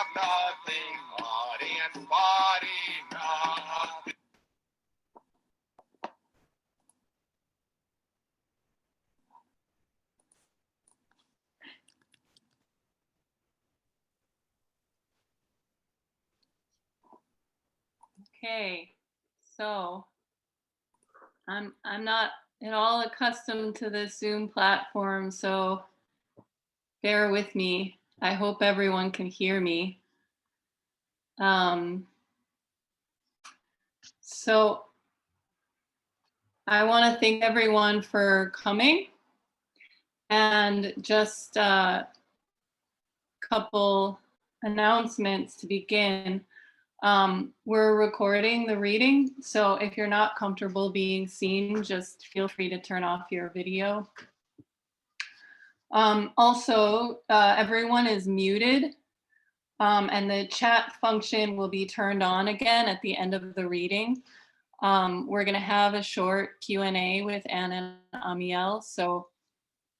have nothing, body and body, nothing. Okay, so I'm not at all accustomed to the Zoom platform, so bear with me. I hope everyone can hear me. So I want to thank everyone for coming, and just a couple announcements to begin. We're recording the reading, so if you're not comfortable being seen, just feel free to turn off your video. Also, everyone is muted, and the chat function will be turned on again at the end of the reading. We're going to have a short Q&A with Anne and Ammiel, so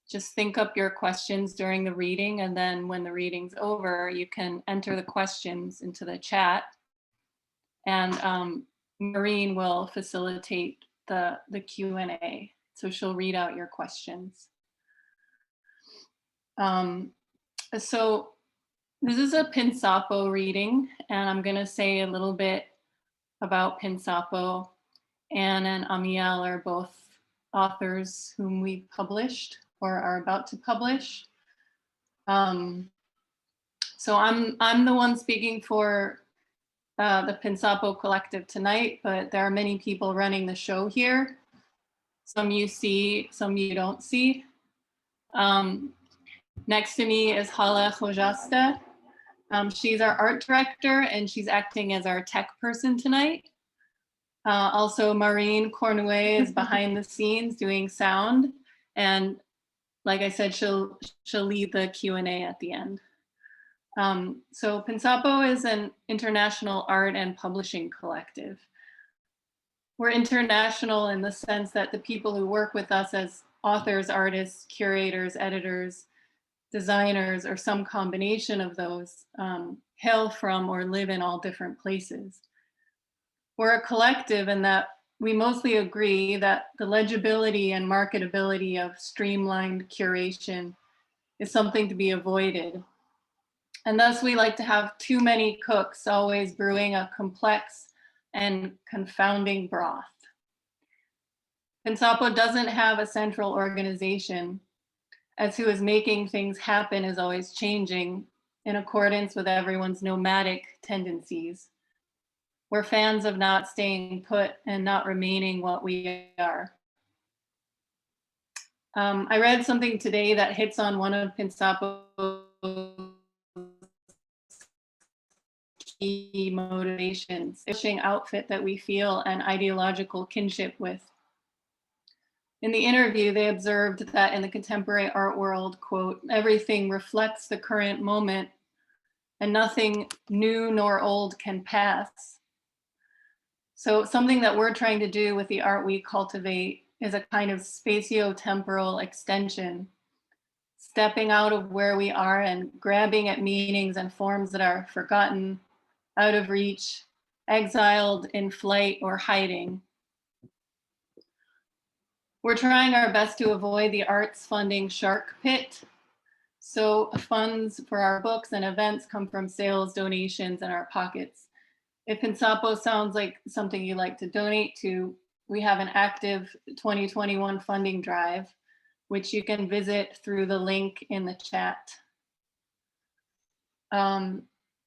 just think up your questions during the reading, and then when the reading's over, you can enter the questions into the chat. And Maureen will facilitate the Q&A. So she'll read out your questions. So this is a Pinsapo reading, and I'm going to say a little bit about Pinsapo. Anne and Ammiel are both authors whom we published or are about to publish. So I'm the one speaking for the Pinsapo Collective tonight, but there are many people running the show here. Some you see, some you don't see. Next to me is Hala Khojaste. She's our art director, and she's acting as our tech person tonight. Also, Maureen Cornouet is behind the scenes doing sound, and like I said, she'll lead the Q&A at the end. So Pinsapo is an international art and publishing collective. We're international in the sense that the people who work with us as authors, artists, curators, editors, designers, or some combination of those, hail from or live in all different places. We're a collective in that we mostly agree that the legibility and marketability of streamlined curation is something to be avoided. And thus we like to have too many cooks always brewing a complex and confounding broth. Pinsapo doesn't have a central organization, as who is making things happen is always changing in accordance with everyone's nomadic tendencies. We're fans of not staying put and not remaining what we are. I read something today that hits on one of Pinsapo's key motivations, pushing outfit that we feel an ideological kinship with. In the interview, they observed that in the contemporary art world, quote, everything reflects the current moment and nothing new nor old can pass. So something that we're trying to do with the art we cultivate is a kind of spatio-temporal extension, stepping out of where we are and grabbing at meanings and forms that are forgotten, out of reach, exiled, in flight, or hiding. We're trying our best to avoid the arts funding shark pit. So funds for our books and events come from sales, donations, and our pockets. If Pinsapo sounds like something you'd like to donate to, we have an active 2021 funding drive, which you can visit through the link in the chat.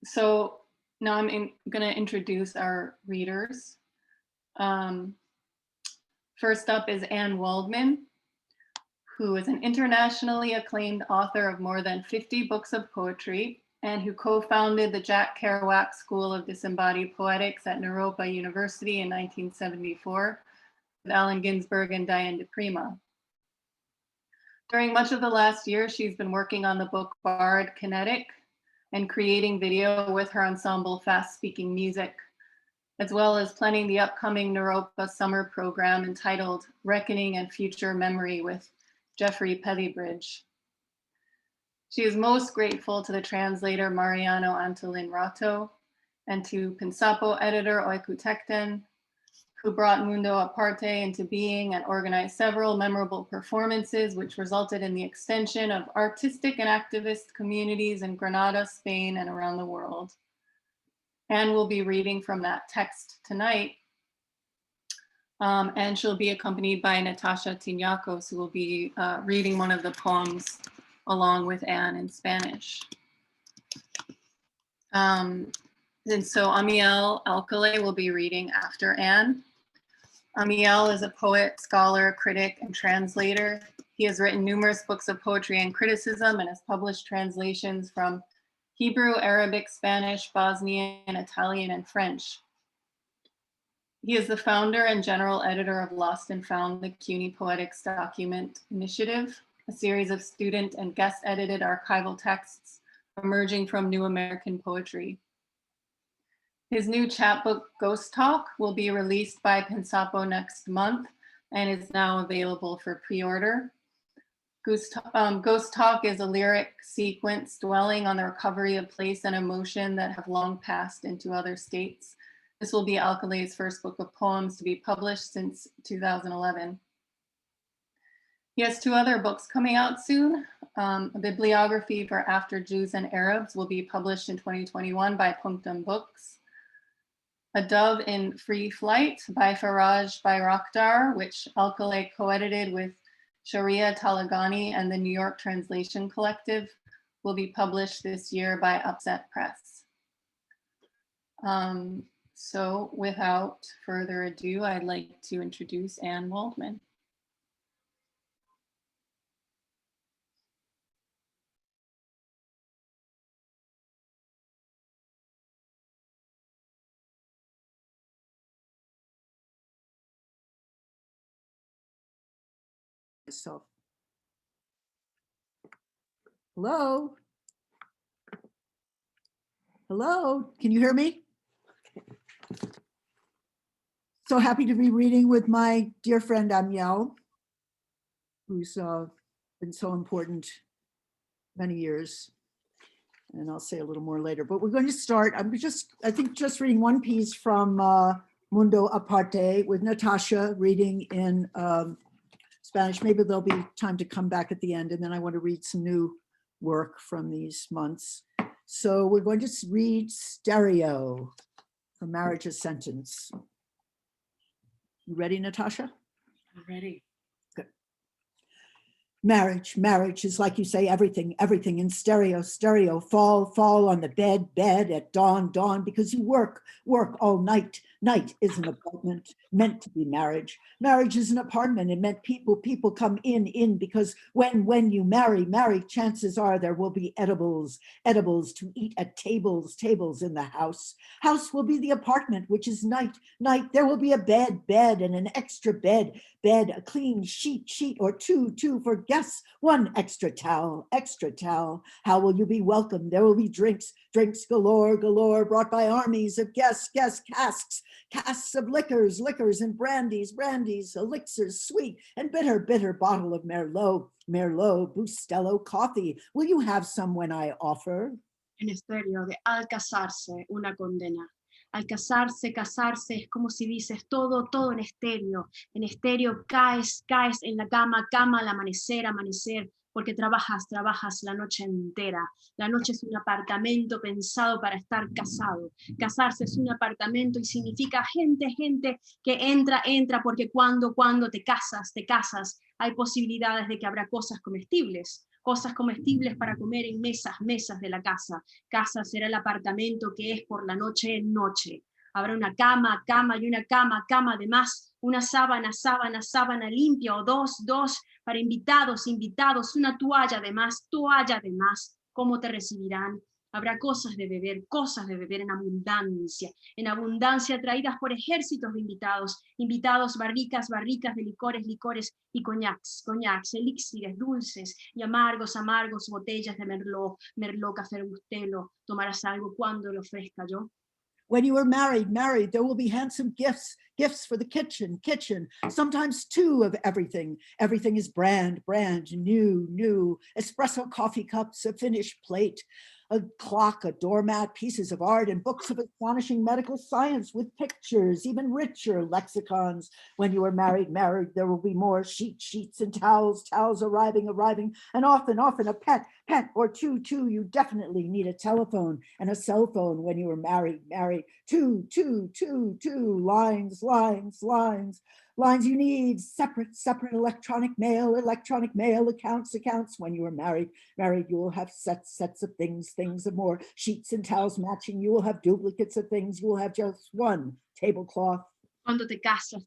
So now I'm going to introduce our readers. First up is Anne Waldman, who is an internationally acclaimed author of more than 50 books of poetry and who co-founded the Jack Kerouac School of Disembodied Poetics at Naropa University in 1974 with Allen Ginsberg and Diane DePrima. During much of the last year, she's been working on the book Bard Kinetic and creating video with her ensemble Fast Speaking Music, as well as planning the upcoming Naropa summer program entitled Reckoning and Future Memory with Jeffrey Pethybridge. She is most grateful to the translator Mariano Antolin Rato and to Pinsapo editor Oiku Tekten, who brought Mundo Aparte into being and organized several memorable performances, which resulted in the extension of artistic and activist communities in Granada, Spain, and around the world. Anne will be reading from that text tonight, and she'll be accompanied by Natasha Tiniacos, who will be reading one of the poems along with Anne in Spanish. And so Ammiel Alcalay will be reading after Anne. Ammiel is a poet, scholar, critic, and translator. He has written numerous books of poetry and criticism and has published translations from Hebrew, Arabic, Spanish, Bosnian, Italian, and French. He is the founder and general editor of Lost and Found, the CUNY Poetics Document Initiative, a series of student and guest-edited archival texts emerging from New American poetry. His new chapbook, Ghost Talk, will be released by Pinsapo next month and is now available for pre-order. Ghost Talk is a lyric sequence dwelling on the recovery of place and emotion that have long passed into other states. This will be Alcalay's first book of poems to be published since 2011. He has two other books coming out soon. A bibliography for After Jews and Arabs will be published in 2021 by Punctum Books. A Dove in Free Flight by Faraj Bayraktar, which Alcalay co-edited with Sharia Talagani and the New York Translation Collective, will be published this year by Upset Press. So without further ado, I'd like to introduce Anne Waldman. Myself. Hello? Hello, can you hear me? So happy to be reading with my dear friend Ammiel, who's been so important many years. And I'll say a little more later, but we're going to start. I think just reading one piece from Mundo Aparte with Natasha reading in Spanish. Maybe there'll be time to come back at the end, and then I want to read some new work from these months. So we're going to read Stereo from Marriage a Sentence. You ready, Natasha? I'm ready. Good. Marriage is like you say, everything in stereo, fall on the bed at dawn, because you work all night. Night is an apartment meant to be marriage. Marriage is an apartment and meant people come in, because when you marry, chances are there will be edibles to eat at tables in the house. House will be the apartment, which is night. There will be a bed and an extra bed, a clean sheet or two for guests, one extra towel. How will you be welcomed? There will be drinks galore, brought by armies of guests, casks of liquors and brandies, elixirs, sweet and bitter bottle of Merlot, Bustelo coffee. Will you have some when I offer? En estéreo de al casarse, una condena. Al casarse es como si dices todo en estéreo. En estéreo caes en la cama al amanecer, porque trabajas la noche entera. La noche es un apartamento pensado para estar casado. Casarse es un apartamento y significa gente que entra, porque cuando te casas, hay posibilidades de que habrá cosas comestibles para comer en mesas de la casa. Casa será el apartamento que es por la noche. Habrá una cama y una cama además, una sábana limpia o dos para invitados, una toalla además, ¿cómo te recibirán? Habrá cosas de beber en abundancia traídas por ejércitos de invitados, barricas de licores y coñacs, elixires dulces y amargos, botellas de merlot, café bustelo. ¿Tomarás algo cuando lo ofrezca yo? When you are married, there will be handsome gifts for the kitchen, sometimes two of everything. Everything is brand new, espresso coffee cups, a finished plate, a clock, a doormat, pieces of art, and books of astonishing medical science with pictures, even richer lexicons. When you are married, there will be more sheets and towels arriving, and often a pet or two. You definitely need a telephone and a cell phone when you are married. Two, lines you need, separate electronic mail, accounts. When you are married, you will have sets of things of more, sheets and towels matching. You will have duplicates of things. You will have just one tablecloth. Cuando te casas,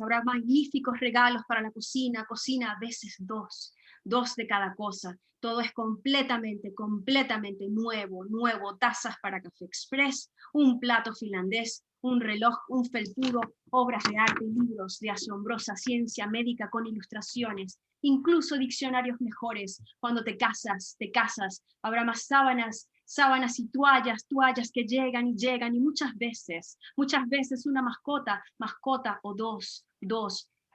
habrá magníficos regalos para la cocina, a veces dos de cada cosa. Todo es completamente nuevo, tazas para café express, un plato finlandés, un reloj, un felpudo, obras de arte, libros de asombrosa ciencia médica con ilustraciones, incluso diccionarios mejores. Cuando te casas, habrá más sábanas y toallas que llegan y muchas veces una mascota o dos.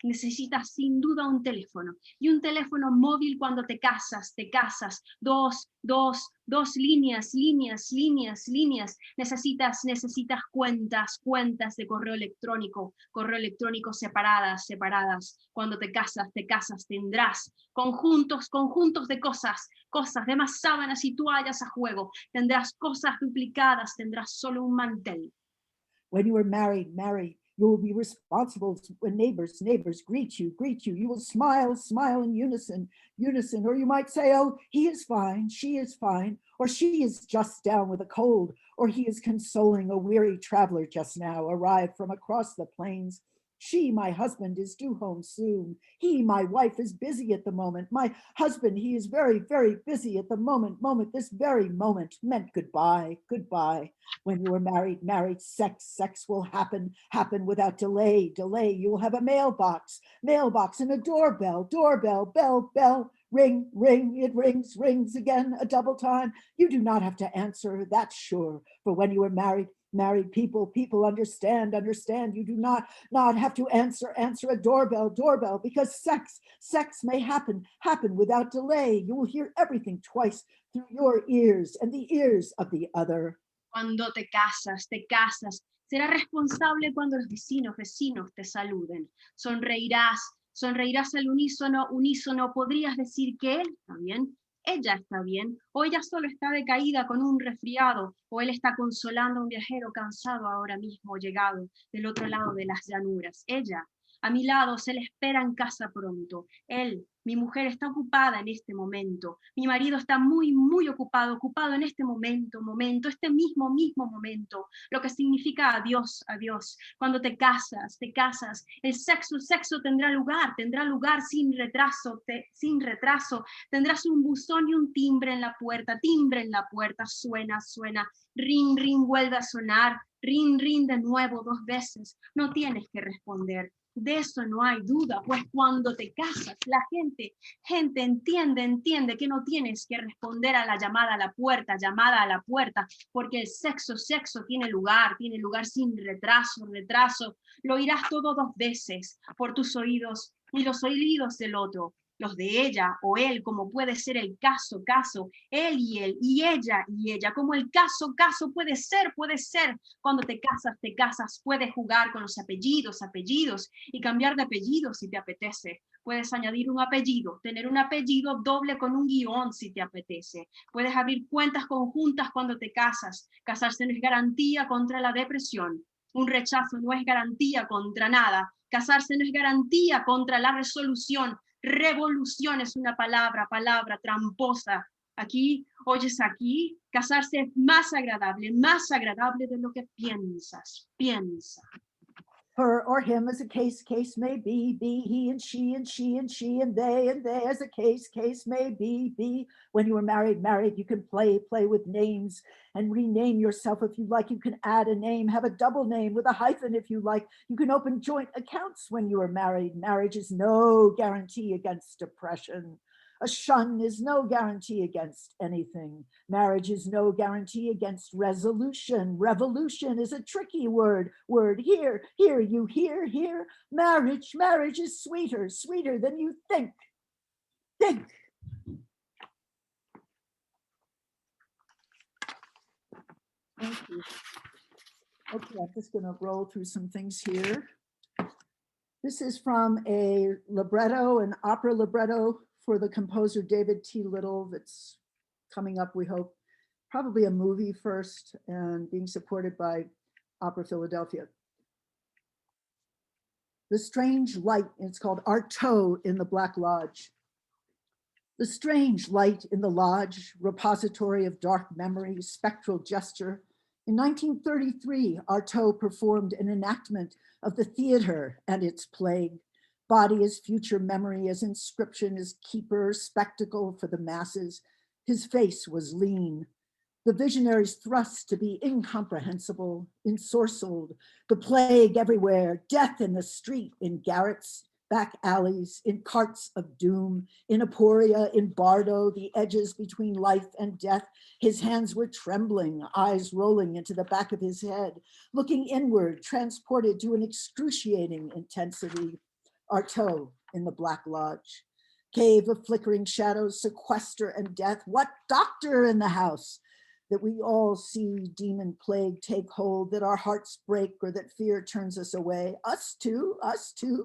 Necesitas sin duda un teléfono, y un teléfono móvil cuando te casas, dos líneas, necesitas cuentas de correo electrónico separadas. Cuando te casas, tendrás conjuntos de cosas, de más sábanas y toallas a juego, tendrás cosas duplicadas, tendrás solo un mantel. When you are married, you will be responsible when neighbors greet you. You will smile in unison, or you might say, oh, he is fine, she is fine, or she is just down with a cold, or he is consoling a weary traveler just now arrived from across the plains. She, my husband, is due home soon. He, my wife, is busy at the moment. My husband, he is very, very busy at the moment. This very moment meant goodbye. When you are married, sex will happen without delay. You will have a mailbox, and a doorbell, bell, ring, it rings again a double time. You do not have to answer, that's sure. For when you are married people understand. You do not have to answer a doorbell, because sex may happen without delay. You will hear everything twice through your ears and the ears of the other. Cuando te casas, serás responsable cuando los vecinos te saluden. Sonreirás al unísono, podrías decir que él está bien, ella está bien, o ella solo está decaída con un resfriado, o él está consolando a un viajero cansado ahora mismo llegado del otro lado de las llanuras. Ella, a mi lado, se le espera en casa pronto. Él, mi mujer, está ocupada en este momento. Mi marido está muy ocupado en este momento, este mismo momento, lo que significa adiós. Cuando te casas, el sexo tendrá lugar sin retraso. Tendrás un buzón y un timbre en la puerta, suena, ring, vuelve a sonar, ring de nuevo 2 veces. No tienes que responder. De eso no hay duda, pues cuando te casas, la gente entiende que no tienes que responder a la llamada a la puerta, porque el sexo tiene lugar sin retraso. Lo oirás todo 2 veces por tus oídos y los oídos del otro, los de ella o él, como puede ser el caso, él y él, y ella, como el caso puede ser. Cuando te casas, puedes jugar con los apellidos, y cambiar de apellido si te apetece. Puedes añadir un apellido, tener un apellido doble con un guión si te apetece. Puedes abrir cuentas conjuntas cuando te casas. Casarse no es garantía contra la depresión. Un rechazo no es garantía contra nada. Casarse no es garantía contra la resolución. Revolución es una palabra tramposa. Oyes aquí, casarse es más agradable de lo que piensas. Piensa. Her or him as a case may be, he and she, and they as a case may be. When you are married, you can play with names and rename yourself if you like. You can add a name, have a double name with a hyphen if you like. You can open joint accounts when you are married. Marriage is no guarantee against depression. A shun is no guarantee against anything. Marriage is no guarantee against resolution. Revolution is a tricky word. Here, you hear. Marriage is sweeter than you think. Think. Thank you. Okay, I'm just gonna roll through some things here. This is from a libretto, an opera libretto for the composer David T. Little that's coming up, we hope. Probably a movie first and being supported by Opera Philadelphia. The strange light, it's called Artaud in the Black Lodge. The strange light in the lodge, repository of dark memory, spectral gesture. In 1933, Artaud performed an enactment of the theater and its plague. Body as future memory, as inscription, as keeper, spectacle for the masses. His face was lean. The visionary's thrust to be incomprehensible, ensorcelled, the plague everywhere, death in the street, in garrets, back alleys, in carts of doom, in aporia, in bardo, the edges between life and death. His hands were trembling, eyes rolling into the back of his head, looking inward, transported to an excruciating intensity. Artaud in the Black Lodge. Cave of flickering shadows, sequester and death. What doctor in the house? That we all see demon plague take hold, that our hearts break or that fear turns us away. Us too,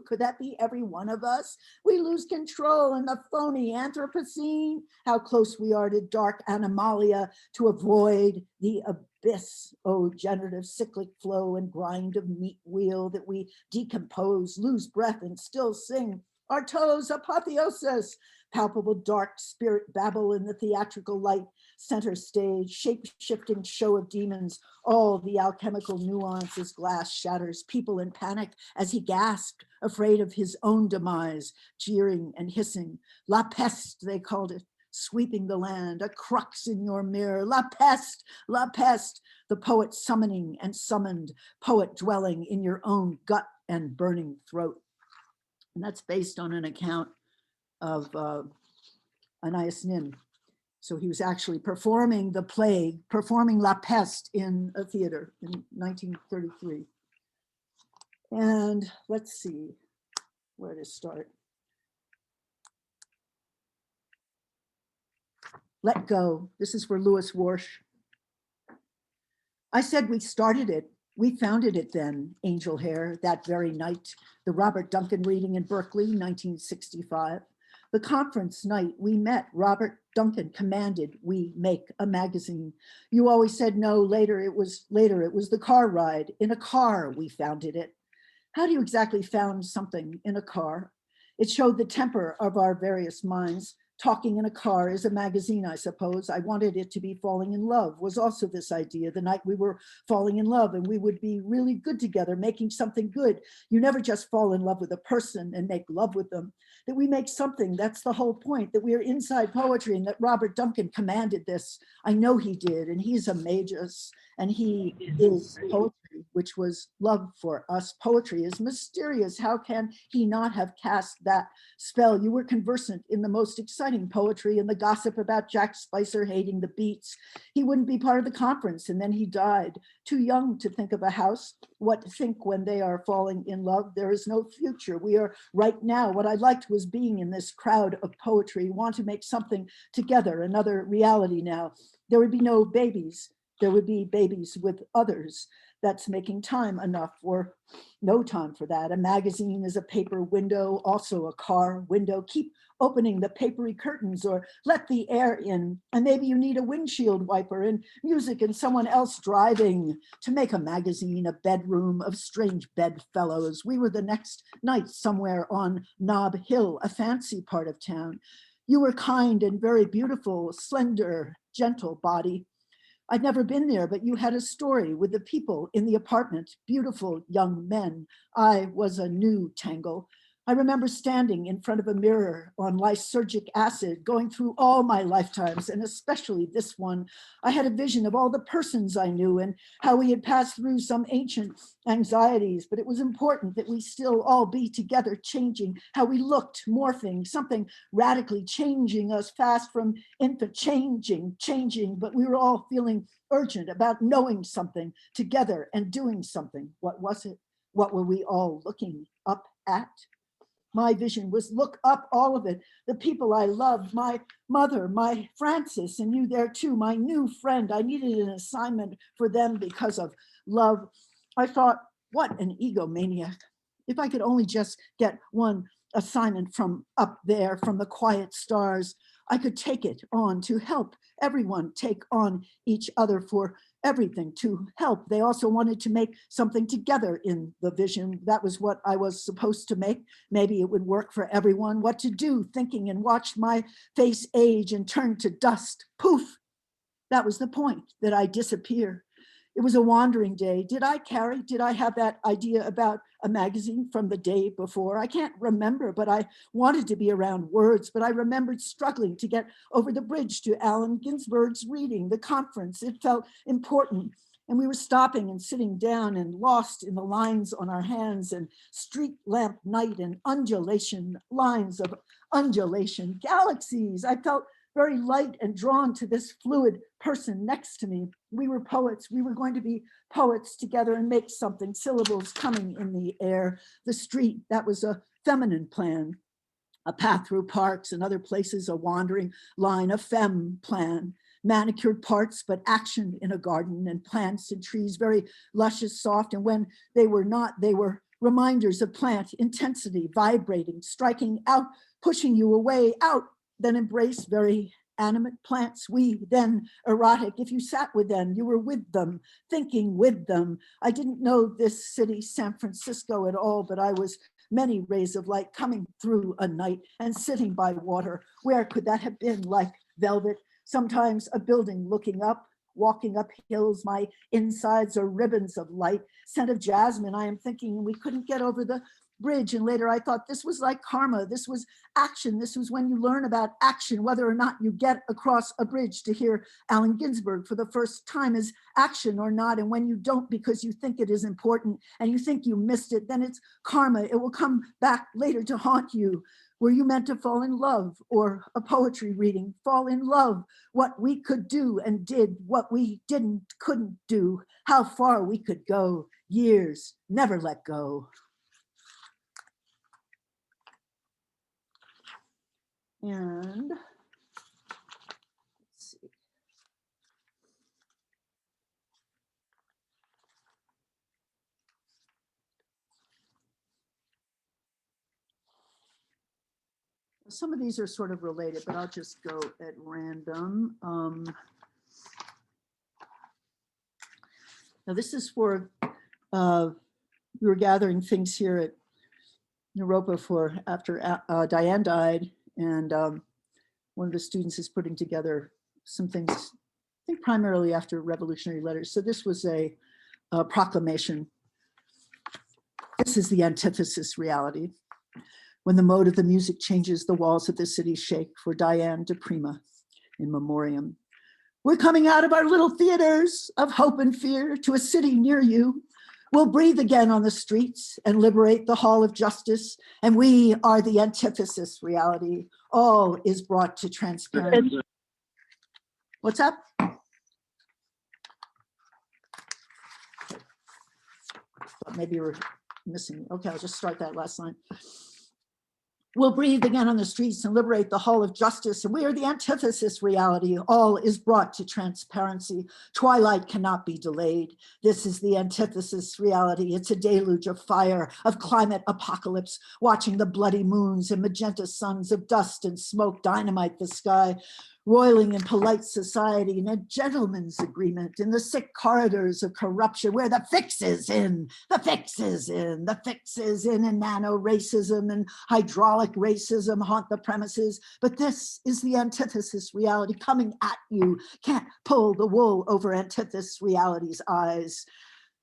could that be every one of us? We lose control in the phony Anthropocene. How close we are to dark animalia, to avoid the abyss. Oh, generative cyclic flow and grind of meat wheel that we decompose, lose breath and still sing. Artaud's apotheosis, palpable dark spirit babble in the theatrical light, center stage, shape-shifting show of demons, all the alchemical nuances, glass shatters, people in panic as he gasped, afraid of his own demise, jeering and hissing. La peste, they called it, sweeping the land, a crux in your mirror. La peste, the poet summoning and summoned, poet dwelling in your own gut and burning throat. And that's based on an account of Anais Nin. So he was actually performing the plague, performing La Peste in a theater in 1933. And let's see where to start. Let Go. This is for Louis Warsh. I said we started it. We founded it then, Angel Hair, that very night. The Robert Duncan reading in Berkeley, 1965. The conference night we met, Robert Duncan commanded we make a magazine. You always said no, later it was the car ride. In a car we founded it. How do you exactly found something in a car? It showed the temper of our various minds. Talking in a car is a magazine, I suppose. I wanted it to be falling in love, was also this idea. The night we were falling in love and we would be really good together, making something good. You never just fall in love with a person and make love with them. That we make something, that's the whole point, that we are inside poetry and that Robert Duncan commanded this. I know he did, and he's a magus, and he is poetry, which was love for us. Poetry is mysterious. How can he not have cast that spell? You were conversant in the most exciting poetry and the gossip about Jack Spicer hating the Beats. He wouldn't be part of the conference, and then he died. Too young to think of a house. What to think when they are falling in love? There is no future. We are right now. What I liked was being in this crowd of poetry, want to make something together, another reality now. There would be no babies. There would be babies with others. That's making time enough, or no time for that. A magazine is a paper window, also a car window. Keep opening the papery curtains or let the air in. And maybe you need a windshield wiper and music and someone else driving to make a magazine, a bedroom of strange bedfellows. We were the next night somewhere on Nob Hill, a fancy part of town. You were kind and very beautiful, slender, gentle body. I'd never been there, but you had a story with the people in the apartment, beautiful young men. I was a new tangle. I remember standing in front of a mirror on lysergic acid, going through all my lifetimes, and especially this one. I had a vision of all the persons I knew and how we had passed through some ancient anxieties, but it was important that we still all be together, changing how we looked, morphing, something radically changing us fast from infant, changing, but we were all feeling urgent about knowing something together and doing something. What was it? What were we all looking up at? My vision was look up, all of it, the people I loved, my mother, my Francis, and you there too, my new friend. I needed an assignment for them because of love. I thought, what an egomaniac. If I could only just get one assignment from up there, from the quiet stars, I could take it on to help everyone take on each other for everything, to help. They also wanted to make something together in the vision. That was what I was supposed to make. Maybe it would work for everyone. What to do, thinking, and watched my face age and turn to dust. Poof! That was the point, that I disappear. It was a wandering day. Did I have that idea about a magazine from the day before? I can't remember, but I wanted to be around words, but I remembered struggling to get over the bridge to Allen Ginsberg's reading, the conference. It felt important. And we were stopping and sitting down and lost in the lines on our hands and street lamp night and undulation, lines of undulation, galaxies. I felt very light and drawn to this fluid person next to me. We were poets. We were going to be poets together and make something, syllables coming in the air. The street, that was a feminine plan. A path through parks and other places, a wandering line, a femme plan. Manicured parts, but action in a garden, and plants and trees, very luscious, soft. And when they were not, they were reminders of plant intensity, vibrating, striking out, pushing you away, out, then embrace very animate plants. We then erotic. If you sat with them, you were with them, thinking with them. I didn't know this city, San Francisco, at all, but I was many rays of light coming through a night and sitting by water. Where could that have been? Like velvet, sometimes a building looking up, walking up hills. My insides are ribbons of light, scent of jasmine. I am thinking we couldn't get over the bridge. And later I thought this was like karma. This was action. This was when you learn about action, whether or not you get across a bridge to hear Allen Ginsberg for the first time is action or not. And when you don't because you think it is important and you think you missed it, then it's karma. It will come back later to haunt you. Were you meant to fall in love, or a poetry reading, fall in love, what we could do and did, what we couldn't do, how far we could go, years, never let go. And let's see. Some of these are sort of related, but I'll just go at random. Now this is for, we were gathering things here at Europa for after Diane died, and one of the students is putting together some things, I think primarily after revolutionary letters. So this was a proclamation. This is the antithesis reality. When the mode of the music changes, the walls of the city shake. For Diane de Prima, in memoriam. We're coming out of our little theaters of hope and fear to a city near you. We'll breathe again on the streets and liberate the hall of justice. And we are the antithesis reality. All is brought to transparency. What's up? Maybe we're missing. Okay, I'll just start that last line. We'll breathe again on the streets and liberate the hall of justice. And we are the antithesis reality. All is brought to transparency. Twilight cannot be delayed. This is the antithesis reality. It's a deluge of fire, of climate apocalypse, watching the bloody moons and magenta suns of dust and smoke dynamite the sky, roiling in polite society in a gentleman's agreement in the sick corridors of corruption where the fix is in, the fix is in, the fix is in, and nano racism and hydraulic racism haunt the premises. But this is the antithesis reality coming at you. Can't pull the wool over antithesis reality's eyes.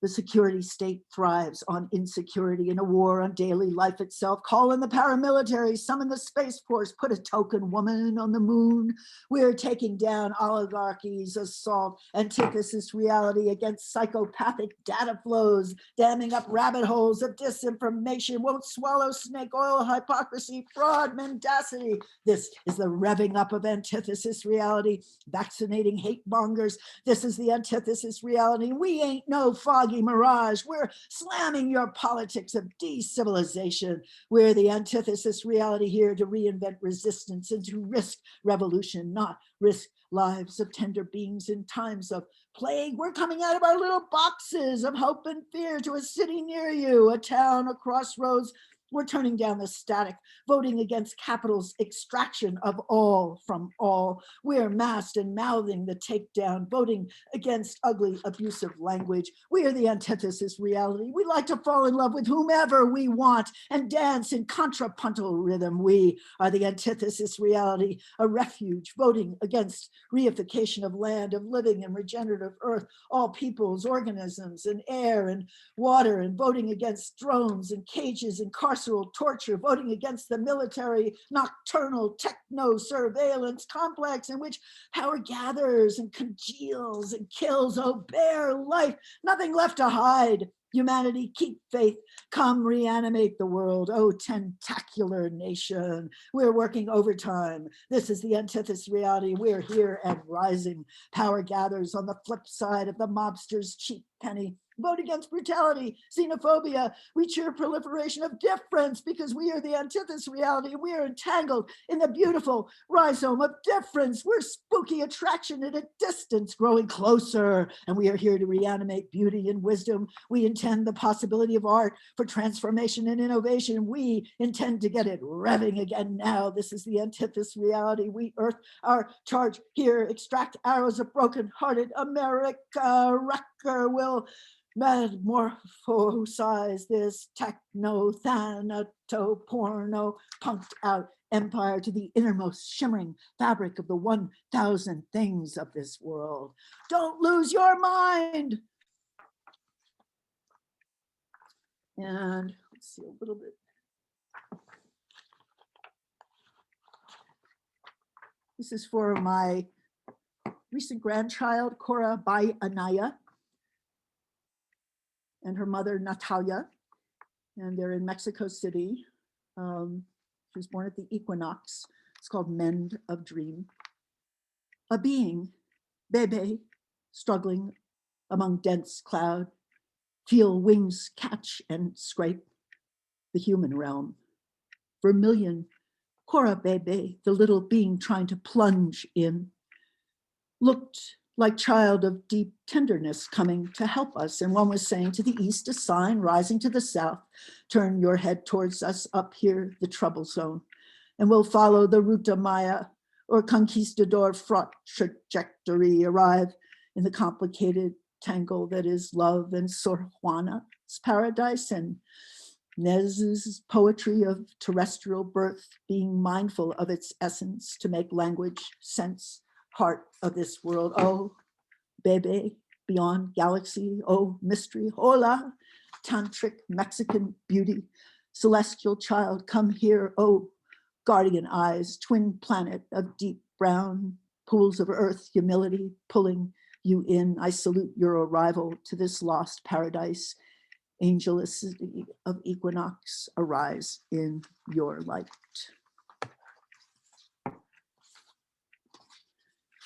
The security state thrives on insecurity in a war on daily life itself. Call in the paramilitary, summon the Space Force, put a token woman on the moon. We're taking down oligarchies, assault, antithesis reality against psychopathic data flows, damming up rabbit holes of disinformation, won't swallow snake oil, hypocrisy, fraud, mendacity. This is the revving up of antithesis reality, vaccinating hate mongers. This is the antithesis reality. We ain't no foggy mirage. We're slamming your politics of de-civilization. We're the antithesis reality here to reinvent resistance and to risk revolution, not risk lives of tender beings in times of plague. We're coming out of our little boxes of hope and fear to a city near you, a town, a crossroads. We're turning down the static, voting against capital's extraction of all from all. We're masked and mouthing the takedown, voting against ugly, abusive language. We are the antithesis reality. We like to fall in love with whomever we want and dance in contrapuntal rhythm. We are the antithesis reality, a refuge, voting against reification of land, of living and regenerative earth, all peoples, organisms, and air and water, and voting against drones and cages and carceral torture, voting against the military nocturnal techno surveillance complex in which power gathers and congeals and kills. Oh, bare life, nothing left to hide. Humanity, keep faith, come reanimate the world. Oh, tentacular nation, we're working overtime. This is the antithesis reality. We're here and rising. Power gathers on the flip side of the mobster's cheap penny. Vote against brutality, xenophobia. We cheer proliferation of difference because we are the antithesis reality. We are entangled in the beautiful rhizome of difference. We're spooky attraction at a distance, growing closer. And we are here to reanimate beauty and wisdom. We intend the possibility of art for transformation and innovation. We intend to get it revving again now. This is the antithesis reality. We earth our charge here, extract arrows of broken-hearted America. Wrecker will metamorphosize this techno thanato porno punked out empire to the innermost shimmering fabric of the 1,000 things of this world. Don't lose your mind. And let's see a little bit. This is for my recent grandchild, Cora Bai Anaya, and her mother, Natalia, and they're in Mexico City. She was born at the equinox. It's called Mend of Dream. A being, Bebe, struggling among dense cloud, feel wings catch and scrape the human realm. Vermilion, Cora Bebe, the little being trying to plunge in, looked like child of deep tenderness coming to help us. And one was saying, to the east, a sign rising to the south, turn your head towards us, up here, the trouble zone. And we'll follow the Ruta Maya or conquistador fraught trajectory, arrive in the complicated tangle that is love and Sor Juana's paradise and Nez's poetry of terrestrial birth, being mindful of its essence to make language sense. Heart of this world. Oh, Bebe, beyond galaxy. Oh, mystery. Hola, tantric Mexican beauty. Celestial child, come here. Oh, guardian eyes, twin planet of deep brown pools of earth, humility, pulling you in. I salute your arrival to this lost paradise. Angelicity of equinox, arise in your light.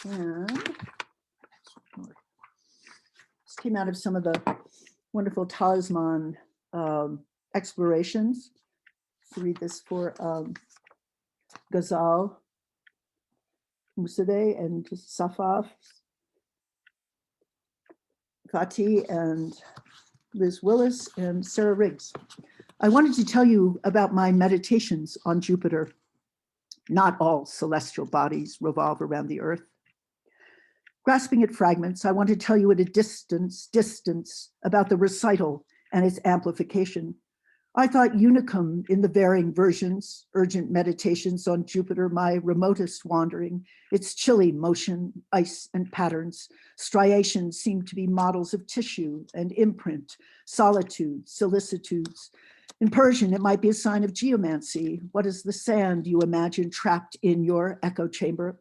And this came out of some of the wonderful talisman explorations. To read this for Ghazal Musadeh and Safaf, Fatih and Liz Willis and Sarah Riggs. I wanted to tell you about my meditations on Jupiter. Not all celestial bodies revolve around the earth. Grasping at fragments, I want to tell you at a distance about the recital and its amplification. I thought unicum in the varying versions, urgent meditations on Jupiter, my remotest wandering, its chilly motion, ice and patterns, striations seemed to be models of tissue and imprint, solitude, solicitudes. In Persian, it might be a sign of geomancy. What is the sand you imagine trapped in your echo chamber?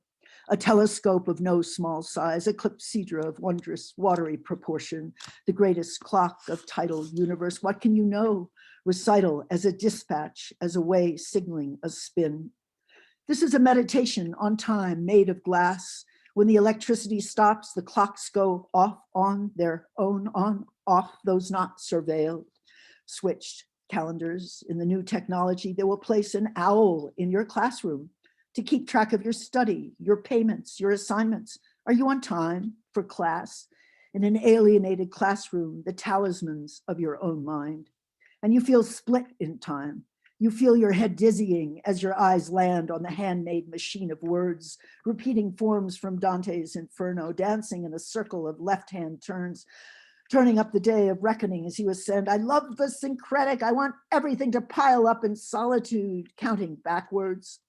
A telescope of no small size, a clepsydra of wondrous watery proportion, the greatest clock of tidal universe. What can you know? Recital as a dispatch, as a way signaling a spin. This is a meditation on time made of glass. When the electricity stops, the clocks go off on their own, on, off, those not surveilled, switched calendars. In the new technology, they will place an owl in your classroom to keep track of your study, your payments, your assignments. Are you on time for class? In an alienated classroom, the talismans of your own mind. And you feel split in time. You feel your head dizzying as your eyes land on the handmade machine of words, repeating forms from Dante's Inferno, dancing in a circle of left-hand turns, turning up the day of reckoning as you ascend. I love the syncretic. I want everything to pile up in solitude, counting backwards.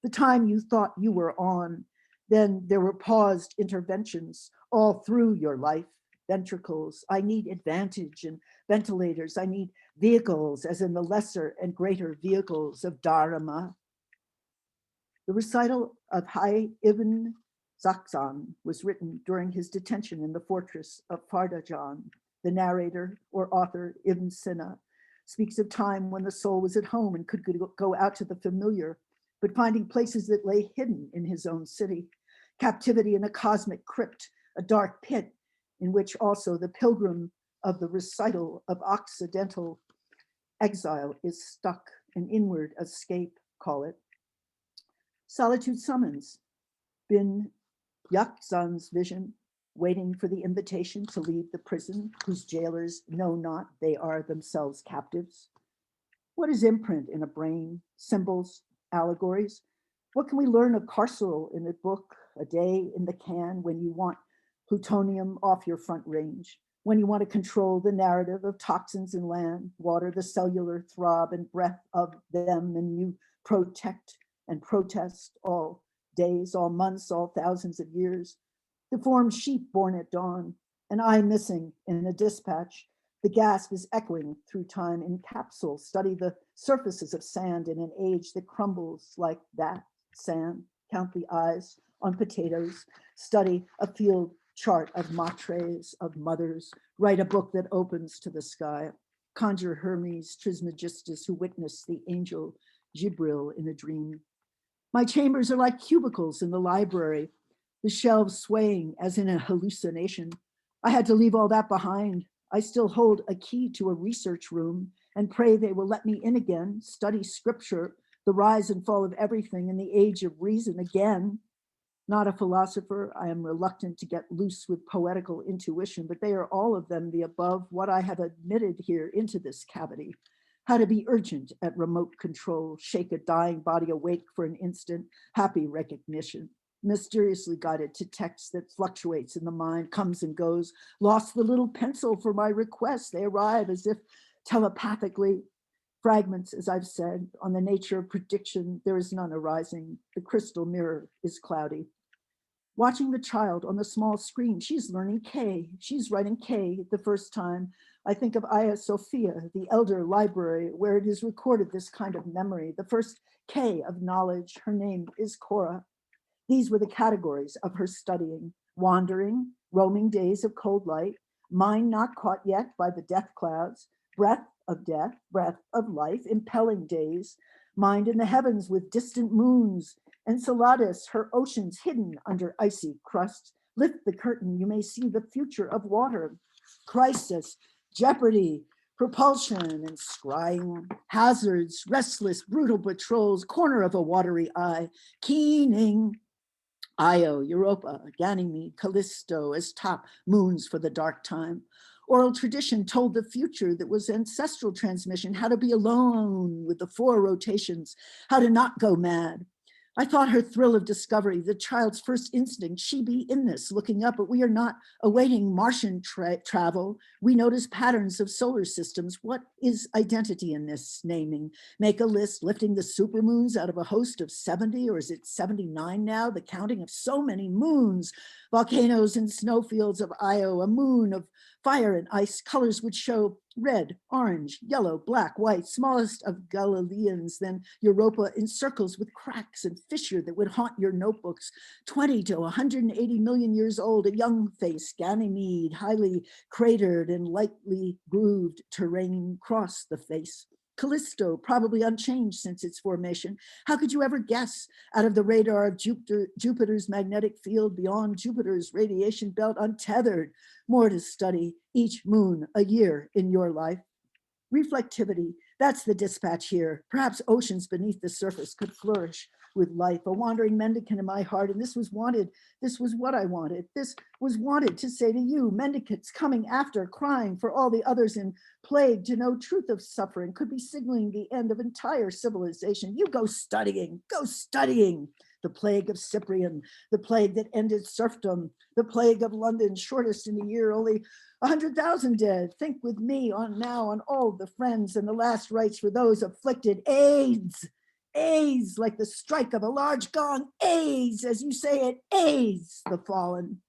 The time you thought you were on, then there were paused interventions all through your life. Ventricles, I need advantage, and ventilators, I need vehicles, as in the lesser and greater vehicles of Dharma. The recital of Hai Ibn Zakzan was written during his detention in the fortress of Fardajan. The narrator or author, Ibn Sina, speaks of time when the soul was at home and could go out to the familiar, but finding places that lay hidden in his own city. Captivity in a cosmic crypt, a dark pit in which also the pilgrim of the recital of Occidental exile is stuck, an inward escape, call it. Solitude summons, Bin Yakzan's vision, waiting for the invitation to leave the prison whose jailers know not they are themselves captives. What is imprint in a brain? Symbols, allegories? What can we learn of carceral in a book, a day in the can when you want plutonium off your front range, when you want to control the narrative of toxins in land, water, the cellular throb and breath of them, and you protect and protest all days, all months, all thousands of years. Deformed sheep born at dawn, an eye missing in a dispatch. The gasp is echoing through time in capsules. Study the surfaces of sand in an age that crumbles like that sand. Count the eyes on potatoes. Study a field chart of matres, of mothers. Write a book that opens to the sky. Conjure Hermes Trismegistus who witnessed the angel Jibril in a dream. My chambers are like cubicles in the library, the shelves swaying as in a hallucination. I had to leave all that behind. I still hold a key to a research room and pray they will let me in again, study scripture, the rise and fall of everything in the age of reason again. Not a philosopher, I am reluctant to get loose with poetical intuition, but they are all of them the above what I have admitted here into this cavity. How to be urgent at remote control, shake a dying body awake for an instant, happy recognition. Mysteriously guided to text that fluctuates in the mind, comes and goes, lost the little pencil for my request. They arrive as if telepathically. Fragments, as I've said, on the nature of prediction, there is none arising. The crystal mirror is cloudy. Watching the child on the small screen, she's learning K. She's writing K the first time. I think of Hagia Sophia, the elder library, where it is recorded this kind of memory. The first K of knowledge, her name is Cora. These were the categories of her studying: wandering, roaming days of cold light, mind not caught yet by the death clouds, breath of death, breath of life, impelling days, mind in the heavens with distant moons, Enceladus, her oceans hidden under icy crust. Lift the curtain, you may see the future of water. Crisis, jeopardy, propulsion and scrying, hazards, restless, brutal patrols, corner of a watery eye, keening, Io, Europa, Ganymede, Callisto as top moons for the dark time. Oral tradition told the future that was ancestral transmission, how to be alone with the four rotations, how to not go mad. I thought her thrill of discovery, the child's first instinct, she be in this, looking up, but we are not awaiting Martian travel. We notice patterns of solar systems. What is identity in this naming? Make a list, lifting the supermoons out of a host of 70, or is it 79 now? The counting of so many moons, volcanoes and snowfields of Io, a moon of fire and ice, colors would show red, orange, yellow, black, white, smallest of Galileans, then Europa in circles with cracks and fissure that would haunt your notebooks. 20 to 180 million years old, a young face, Ganymede, highly cratered and lightly grooved terrain cross the face. Callisto, probably unchanged since its formation. How could you ever guess? Out of the radar of Jupiter's magnetic field, beyond Jupiter's radiation belt, untethered. More to study, each moon a year in your life. Reflectivity, that's the dispatch here. Perhaps oceans beneath the surface could flourish with life. A wandering mendicant in my heart, and this was wanted. This was what I wanted. This was wanted to say to you, mendicants coming after, crying for all the others in plague to know truth of suffering, could be signaling the end of entire civilization. You go studying, go studying. The plague of Cyprian, the plague that ended serfdom, the plague of London, shortest in a year, only 100,000 dead. Think with me on now on all the friends and the last rites for those afflicted. AIDS, AIDS, like the strike of a large gong. AIDS, as you say it, AIDS, the fallen.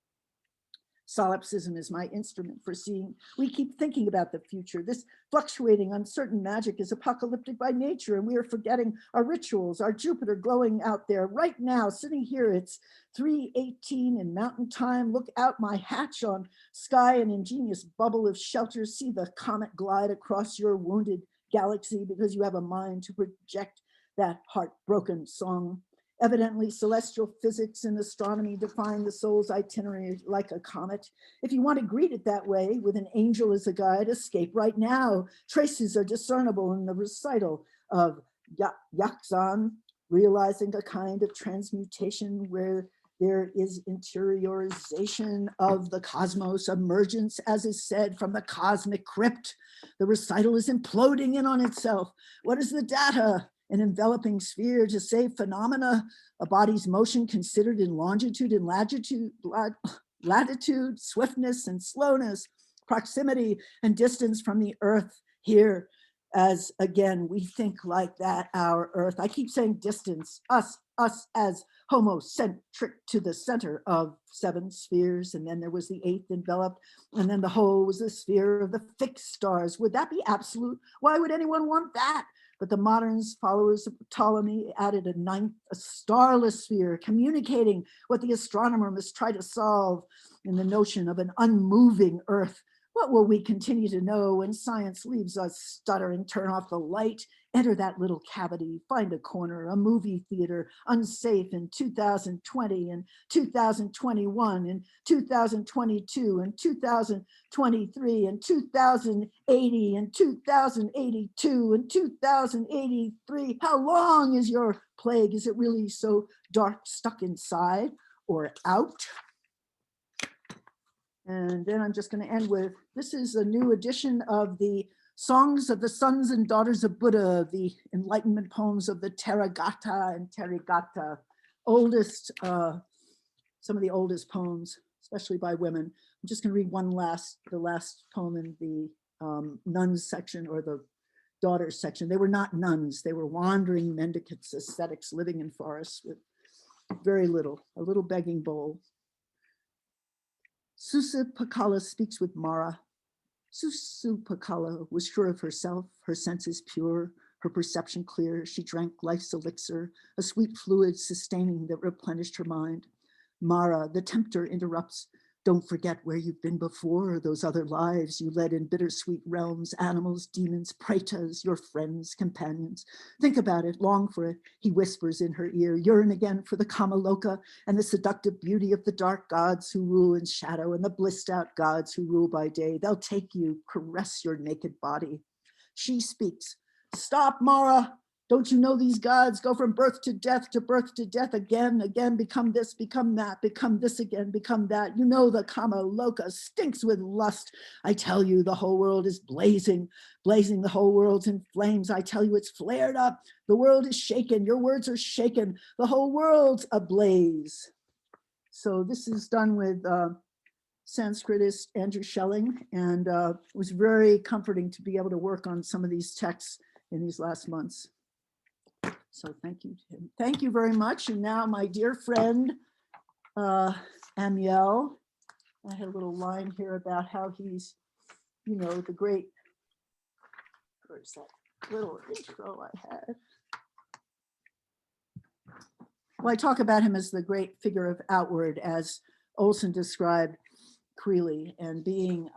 Solipsism is my instrument for seeing. We keep thinking about the future. This fluctuating, uncertain magic is apocalyptic by nature, and we are forgetting our rituals, our Jupiter glowing out there right now, sitting here. It's 3:18 in mountain time. Look out my hatch on sky, an ingenious bubble of shelter. See the comet glide across your wounded galaxy because you have a mind to project that heartbroken song. Evidently, celestial physics and astronomy define the soul's itinerary like a comet. If you want to greet it that way, with an angel as a guide, escape right now. Traces are discernible in the recital of Yakzan, realizing a kind of transmutation where there is interiorization of the cosmos, emergence, as is said, from the cosmic crypt. The recital is imploding in on itself. What is the data? An enveloping sphere to say phenomena, a body's motion considered in longitude and latitude, swiftness and slowness, proximity and distance from the earth here. As again, we think like that, our earth. I keep saying distance, us as homocentric to the center of 7 spheres. And then there was the 8th enveloped, and then the whole was the sphere of the fixed stars. Would that be absolute? Why would anyone want that? But the moderns, followers of Ptolemy, added a 9th, a starless sphere, communicating what the astronomer must try to solve in the notion of an unmoving earth. What will we continue to know when science leaves us stuttering? Turn off the light, enter that little cavity, find a corner, a movie theater, unsafe in 2020 and 2021 and 2022 and 2023 and 2080 and 2082 and 2083. How long is your plague? Is it really so dark, stuck inside or out? And then I'm just going to end with, this is a new edition of the Songs of the Sons and Daughters of Buddha, the Enlightenment poems of the Tathagata and Tathagata, oldest, some of the oldest poems, especially by women. I'm just going to read the last poem in the nuns section, or the daughters section. They were not nuns, they were wandering mendicants, ascetics living in forests with very little, a little begging bowl. Susupakala speaks with Mara. Susupakala was sure of herself, her senses pure, her perception clear. She drank life's elixir, a sweet fluid sustaining that replenished her mind. Mara, the tempter, interrupts. Don't forget where you've been before, those other lives you led in bittersweet realms, animals, demons, pretas, your friends, companions. Think about it, long for it, he whispers in her ear. Yearn again for the Kamaloka and the seductive beauty of the dark gods who rule in shadow and the blissed out gods who rule by day. They'll take you, caress your naked body. She speaks. Stop, Mara. Don't you know these gods go from birth to death again, again, become this, become that, become this again, become that. You know the Kama Loka stinks with lust. I tell you the whole world is blazing, blazing, the whole world's in flames. I tell you it's flared up. The world is shaken, your words are shaken. The whole world's ablaze. So this is done with Sanskritist Andrew Schelling, and it was very comforting to be able to work on some of these texts in these last months. So thank you to him. Thank you very much. And now my dear friend, Ammiel, I had a little line here about how he's, you know, the great, where's that little intro I had? Well, I talk about him as the great figure of outward, as Olson described Creeley, and being,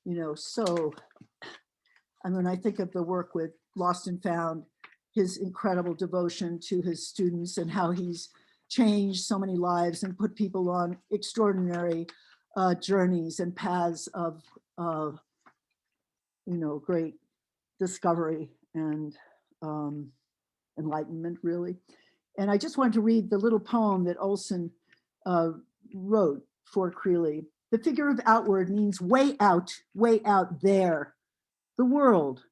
you know, so, I mean, I think of the work with Lost and Found, his incredible devotion to his students and how he's changed so many lives and put people on extraordinary journeys and paths of, you know, great discovery and enlightenment, really. And I just wanted to read the little poem that Olson wrote for Creeley. The figure of outward means way out there. The world.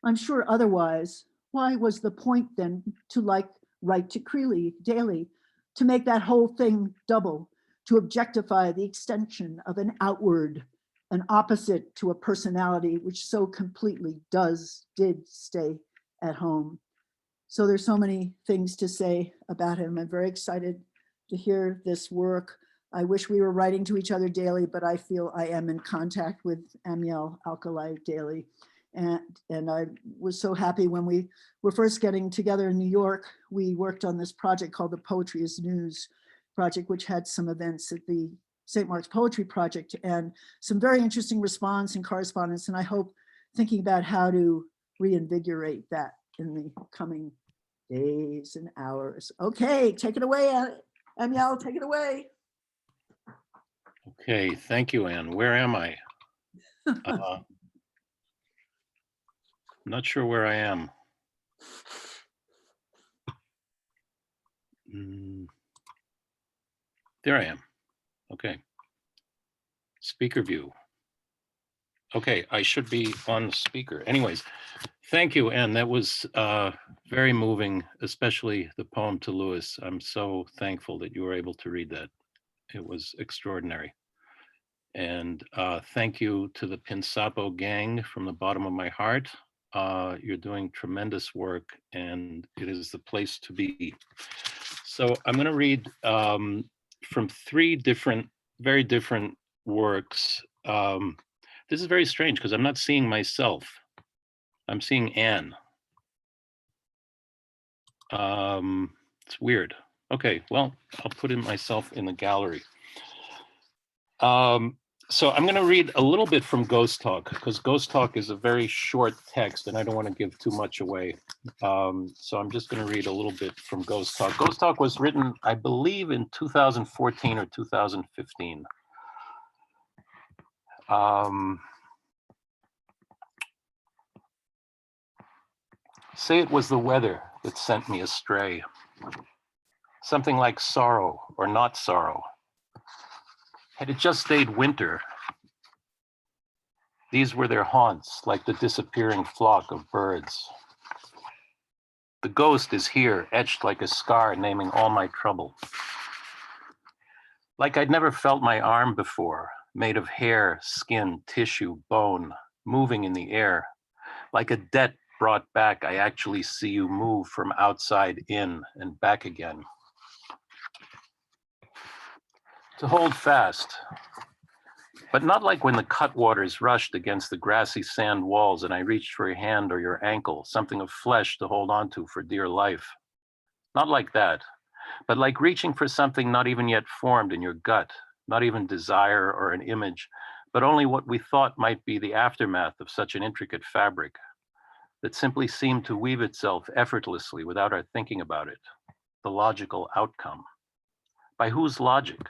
I'm sure otherwise. Why was the point then to write to Creeley daily, to make that whole thing double, to objectify the extension of an outward, an opposite to a personality which so completely did stay at home. So there's so many things to say about him. I'm very excited to hear this work. I wish we were writing to each other daily, but I feel I am in contact with Ammiel Alcalay daily. And I was so happy when we were first getting together in New York. We worked on this project called the Poetry is News project, which had some events at the St. Mark's Poetry Project and some very interesting response and correspondence. And I hope thinking about how to reinvigorate that in the coming days and hours. Okay, take it away, Ammiel, take it away. Okay, thank you, Anne. Where am I? Not sure where I am. There I am. Okay. Speaker view. Okay, I should be on speaker. Anyways, thank you, Anne. That was very moving, especially the poem to Lewis. I'm so thankful that you were able to read that. It was extraordinary. And thank you to the Pinsapo gang from the bottom of my heart. You're doing tremendous work and it is the place to be. So I'm going to read from three very different works. This is very strange because I'm not seeing myself. I'm seeing Anne. It's weird. Okay, well, I'll put in myself in the gallery. So I'm going to read a little bit from Ghost Talk because Ghost Talk is a very short text and I don't want to give too much away. So I'm just going to read a little bit from Ghost Talk. Ghost Talk was written, I believe, in 2014 or 2015. Say it was the weather that sent me astray. Something like sorrow or not sorrow. Had it just stayed winter, these were their haunts, like the disappearing flock of birds. The ghost is here, etched like a scar, naming all my trouble. Like I'd never felt my arm before, made of hair, skin, tissue, bone, moving in the air. Like a debt brought back, I actually see you move from outside in and back again. To hold fast, but not like when the cutwaters rushed against the grassy sand walls and I reached for your hand or your ankle, something of flesh to hold on to for dear life. Not like that, but like reaching for something not even yet formed in your gut, not even desire or an image, but only what we thought might be the aftermath of such an intricate fabric that simply seemed to weave itself effortlessly without our thinking about it, the logical outcome. By whose logic?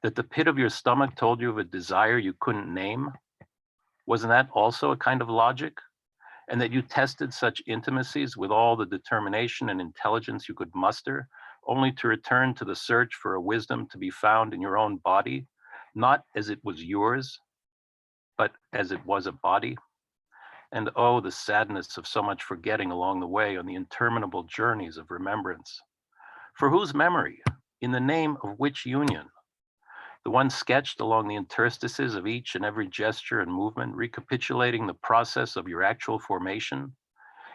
That the pit of your stomach told you of a desire you couldn't name? Wasn't that also a kind of logic? and that you tested such intimacies with all the determination and intelligence you could muster, only to return to the search for a wisdom to be found in your own body, not as it was yours, but as it was a body? And oh, the sadness of so much forgetting along the way on the interminable journeys of remembrance. For whose memory? In the name of which union? The one sketched along the interstices of each and every gesture and movement, recapitulating the process of your actual formation,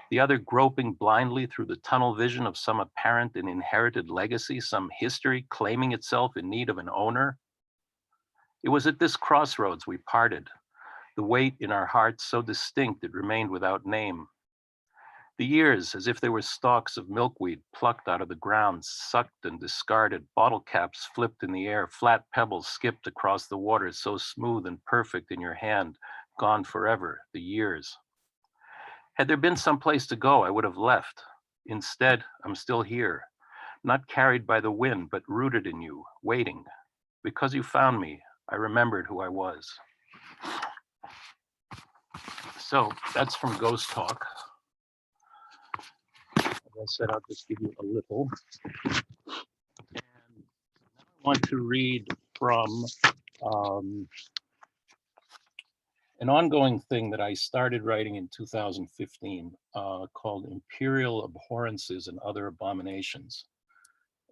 the other groping blindly through the tunnel vision of some apparent and inherited legacy, some history claiming itself in need of an owner. It was at this crossroads we parted, the weight in our hearts so distinct it remained without name. The years, as if they were stalks of milkweed plucked out of the ground, sucked and discarded, bottle caps flipped in the air, flat pebbles skipped across the water, so smooth and perfect in your hand, gone forever, the years. Had there been some place to go, I would have left. Instead, I'm still here, not carried by the wind, but rooted in you, waiting. Because you found me, I remembered who I was. So that's from Ghost Talk. As I said, I'll just give you a little. And now I want to read from an ongoing thing that I started writing in 2015 called Imperial Abhorrences and Other Abominations.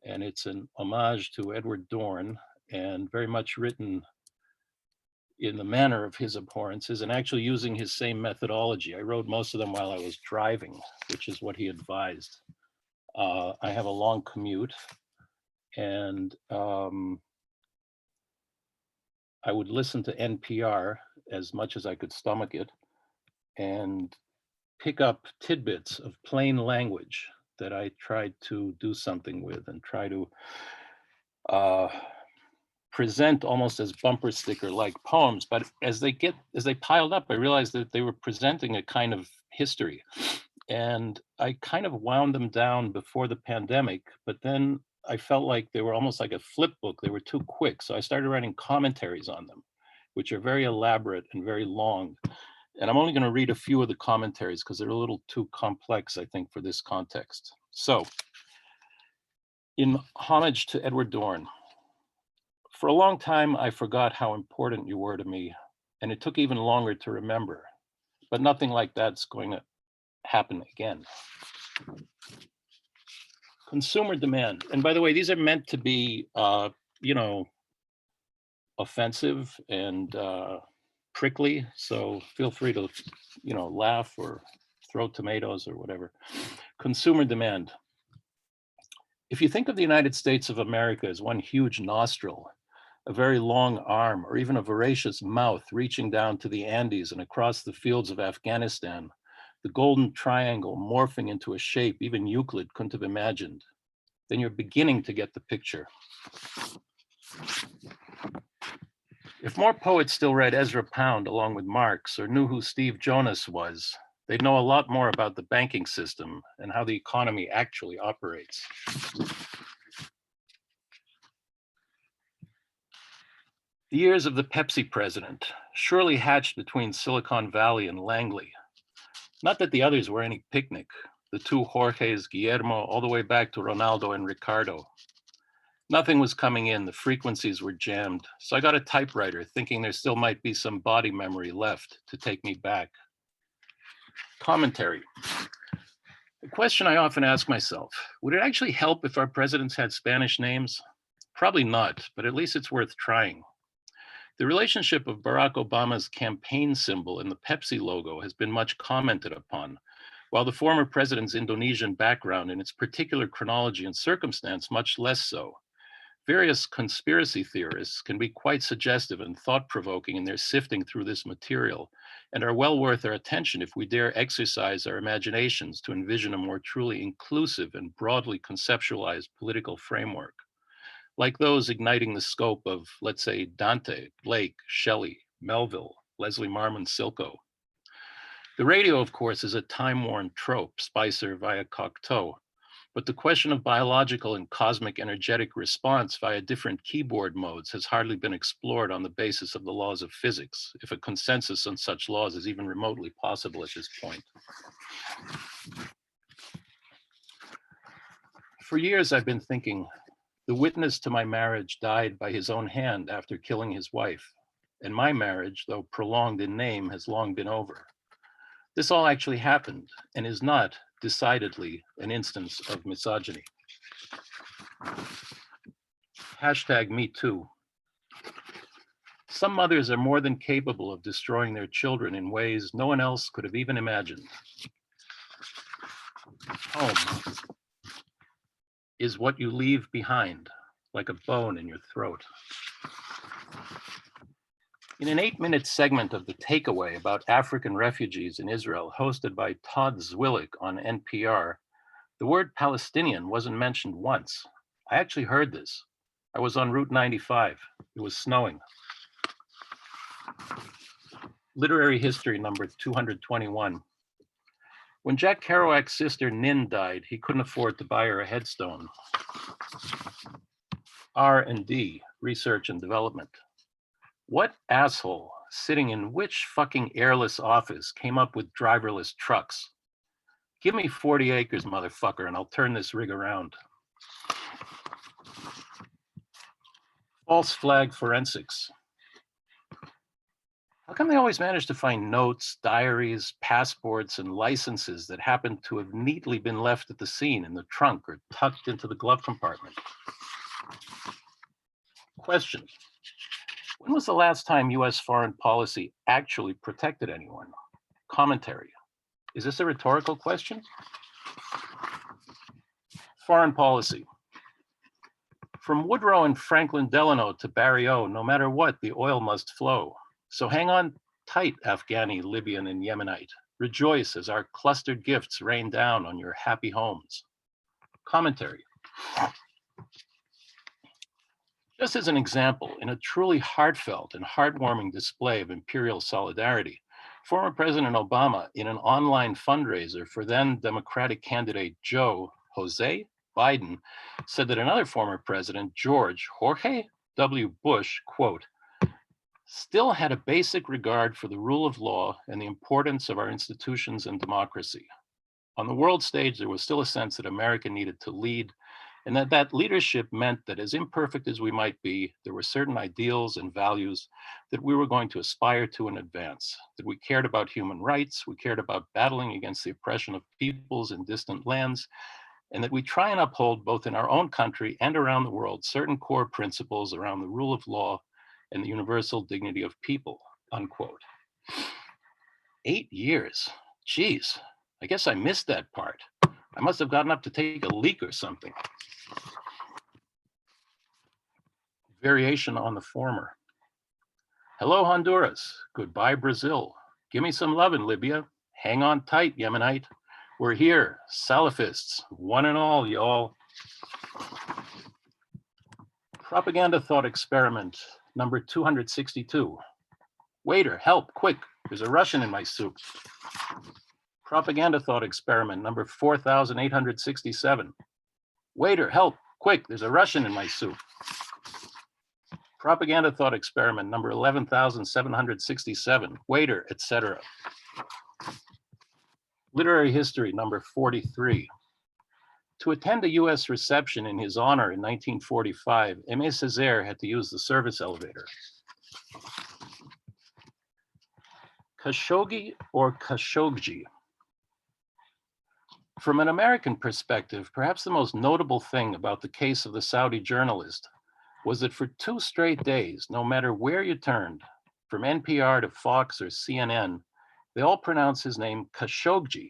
And it's an homage to Edward Dorn, and very much written in the manner of his abhorrences and actually using his same methodology. I wrote most of them while I was driving, which is what he advised. I have a long commute, and I would listen to NPR as much as I could stomach it and pick up tidbits of plain language that I tried to do something with and try to present almost as bumper sticker like poems. But as they piled up, I realized that they were presenting a kind of history. And I kind of wound them down before the pandemic, but then I felt like they were almost like a flip book. They were too quick. So I started writing commentaries on them, which are very elaborate and very long. And I'm only going to read a few of the commentaries because they're a little too complex, I think, for this context. So, in homage to Edward Dorn, for a long time, I forgot how important you were to me, and it took even longer to remember. But nothing like that's going to happen again. Consumer demand. And by the way, these are meant to be, offensive and prickly. So feel free to, laugh or throw tomatoes or whatever. Consumer demand. If you think of the United States of America as one huge nostril, a very long arm, or even a voracious mouth reaching down to the Andes and across the fields of Afghanistan, the golden triangle morphing into a shape even Euclid couldn't have imagined, then you're beginning to get the picture. If more poets still read Ezra Pound along with Marx or knew who Steve Jonas was, they'd know a lot more about the banking system and how the economy actually operates. The years of the Pepsi president surely hatched between Silicon Valley and Langley. Not that the others were any picnic, the two Jorges, Guillermo, all the way back to Ronaldo and Ricardo. Nothing was coming in, the frequencies were jammed. So I got a typewriter thinking there still might be some body memory left to take me back. Commentary. The question I often ask myself, would it actually help if our presidents had Spanish names? Probably not, but at least it's worth trying. The relationship of Barack Obama's campaign symbol and the Pepsi logo has been much commented upon, while the former president's Indonesian background and its particular chronology and circumstance much less so. Various conspiracy theorists can be quite suggestive and thought-provoking in their sifting through this material, and are well worth our attention if we dare exercise our imaginations to envision a more truly inclusive and broadly conceptualized political framework, like those igniting the scope of, let's say, Dante, Blake, Shelley, Melville, Leslie Marmon Silko. The radio, of course, is a time-worn trope, Spicer via Cocteau, But the question of biological and cosmic energetic response via different keyboard modes has hardly been explored on the basis of the laws of physics, if a consensus on such laws is even remotely possible at this point. For years, I've been thinking, the witness to my marriage died by his own hand after killing his wife, and my marriage, though prolonged in name, has long been over. This all actually happened and is not decidedly an instance of misogyny. #MeToo. Some mothers are more than capable of destroying their children in ways no one else could have even imagined. Home is what you leave behind, like a bone in your throat. In an 8-minute segment of The Takeaway about African refugees in Israel, hosted by Todd Zwillich on NPR, the word Palestinian wasn't mentioned once. I actually heard this. I was on Route 95. It was snowing. Literary history number 221. When Jack Kerouac's sister Nin died, he couldn't afford to buy her a headstone. R&D, research and development. What asshole sitting in which fucking airless office came up with driverless trucks? Give me 40 acres, motherfucker, and I'll turn this rig around. False flag forensics. How come they always manage to find notes, diaries, passports, and licenses that happen to have neatly been left at the scene in the trunk or tucked into the glove compartment? Question. When was the last time US foreign policy actually protected anyone? Commentary. Is this a rhetorical question? Foreign policy. From Woodrow and Franklin Delano to Barry O, no matter what, the oil must flow. So hang on tight, Afghani, Libyan, and Yemenite. Rejoice as our clustered gifts rain down on your happy homes. Commentary. Just as an example, in a truly heartfelt and heartwarming display of imperial solidarity, former President Obama, in an online fundraiser for then Democratic candidate Jose Biden, said that another former president, Jorge W. Bush, quote, still had a basic regard for the rule of law and the importance of our institutions and democracy. On the world stage, there was still a sense that America needed to lead, and that leadership meant that as imperfect as we might be, there were certain ideals and values that we were going to aspire to and advance, that we cared about human rights, we cared about battling against the oppression of peoples in distant lands, and that we try and uphold both in our own country and around the world certain core principles around the rule of law and the universal dignity of people, unquote. 8 years, geez, I guess I missed that part. I must have gotten up to take a leak or something. Variation on the former. Hello, Honduras. Goodbye, Brazil. Give me some love in Libya. Hang on tight, Yemenite. We're here, Salafists, one and all, y'all. Propaganda thought experiment number 262. Waiter, help, quick, there's a Russian in my soup. Propaganda thought experiment number 4867. Waiter, help, quick, there's a Russian in my soup. Propaganda thought experiment number 11767. Waiter, etc. Literary history number 43. To attend a US reception in his honor in 1945, Aimé Césaire had to use the service elevator. Khashoggi or Khashoggi? From an American perspective, perhaps the most notable thing about the case of the Saudi journalist was that for 2 straight days, no matter where you turned, from NPR to Fox or CNN, they all pronounced his name Khashoggi.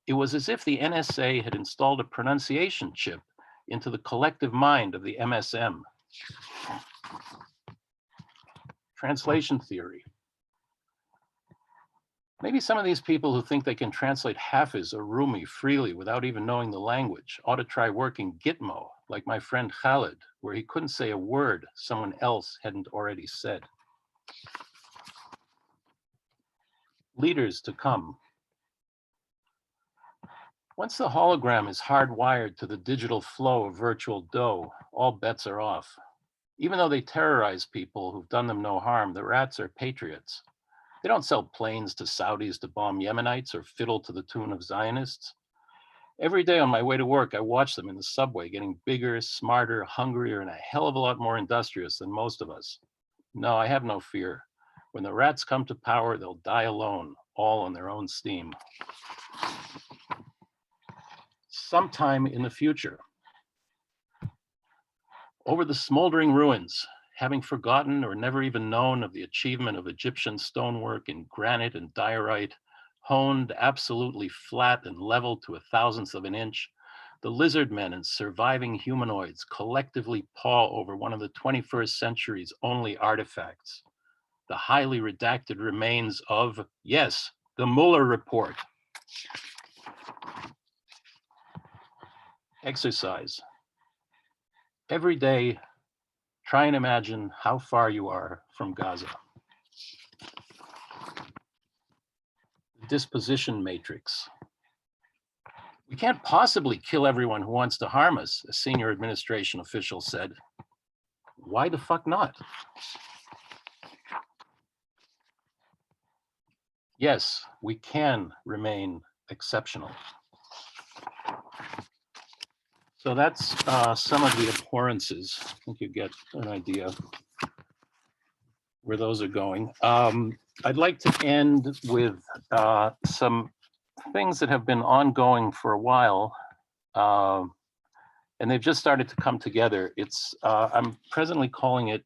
It was as if the NSA had installed a pronunciation chip into the collective mind of the MSM. Translation theory. Maybe some of these people who think they can translate Hafiz or Rumi freely without even knowing the language ought to try working Gitmo, like my friend Khalid, where he couldn't say a word someone else hadn't already said. Leaders to come. Once the hologram is hardwired to the digital flow of virtual dough, all bets are off. Even though they terrorize people who've done them no harm, the rats are patriots. They don't sell planes to Saudis to bomb Yemenites or fiddle to the tune of Zionists. Every day on my way to work, I watch them in the subway getting bigger, smarter, hungrier, and a hell of a lot more industrious than most of us. No, I have no fear. When the rats come to power, they'll die alone, all on their own steam. Sometime in the future, over the smoldering ruins, having forgotten or never even known of the achievement of Egyptian stonework in granite and diorite, honed absolutely flat and level to 1/1000th of an inch, the lizard men and surviving humanoids collectively paw over one of the 21st century's only artifacts, the highly redacted remains of, yes, the Mueller report. Exercise. Every day, try and imagine how far you are from Gaza. Disposition matrix. We can't possibly kill everyone who wants to harm us, a senior administration official said. Why the fuck not? Yes, we can remain exceptional. So that's some of the abhorrences. I think you get an idea where those are going. I'd like to end with some things that have been ongoing for a while, and they've just started to come together. I'm presently calling it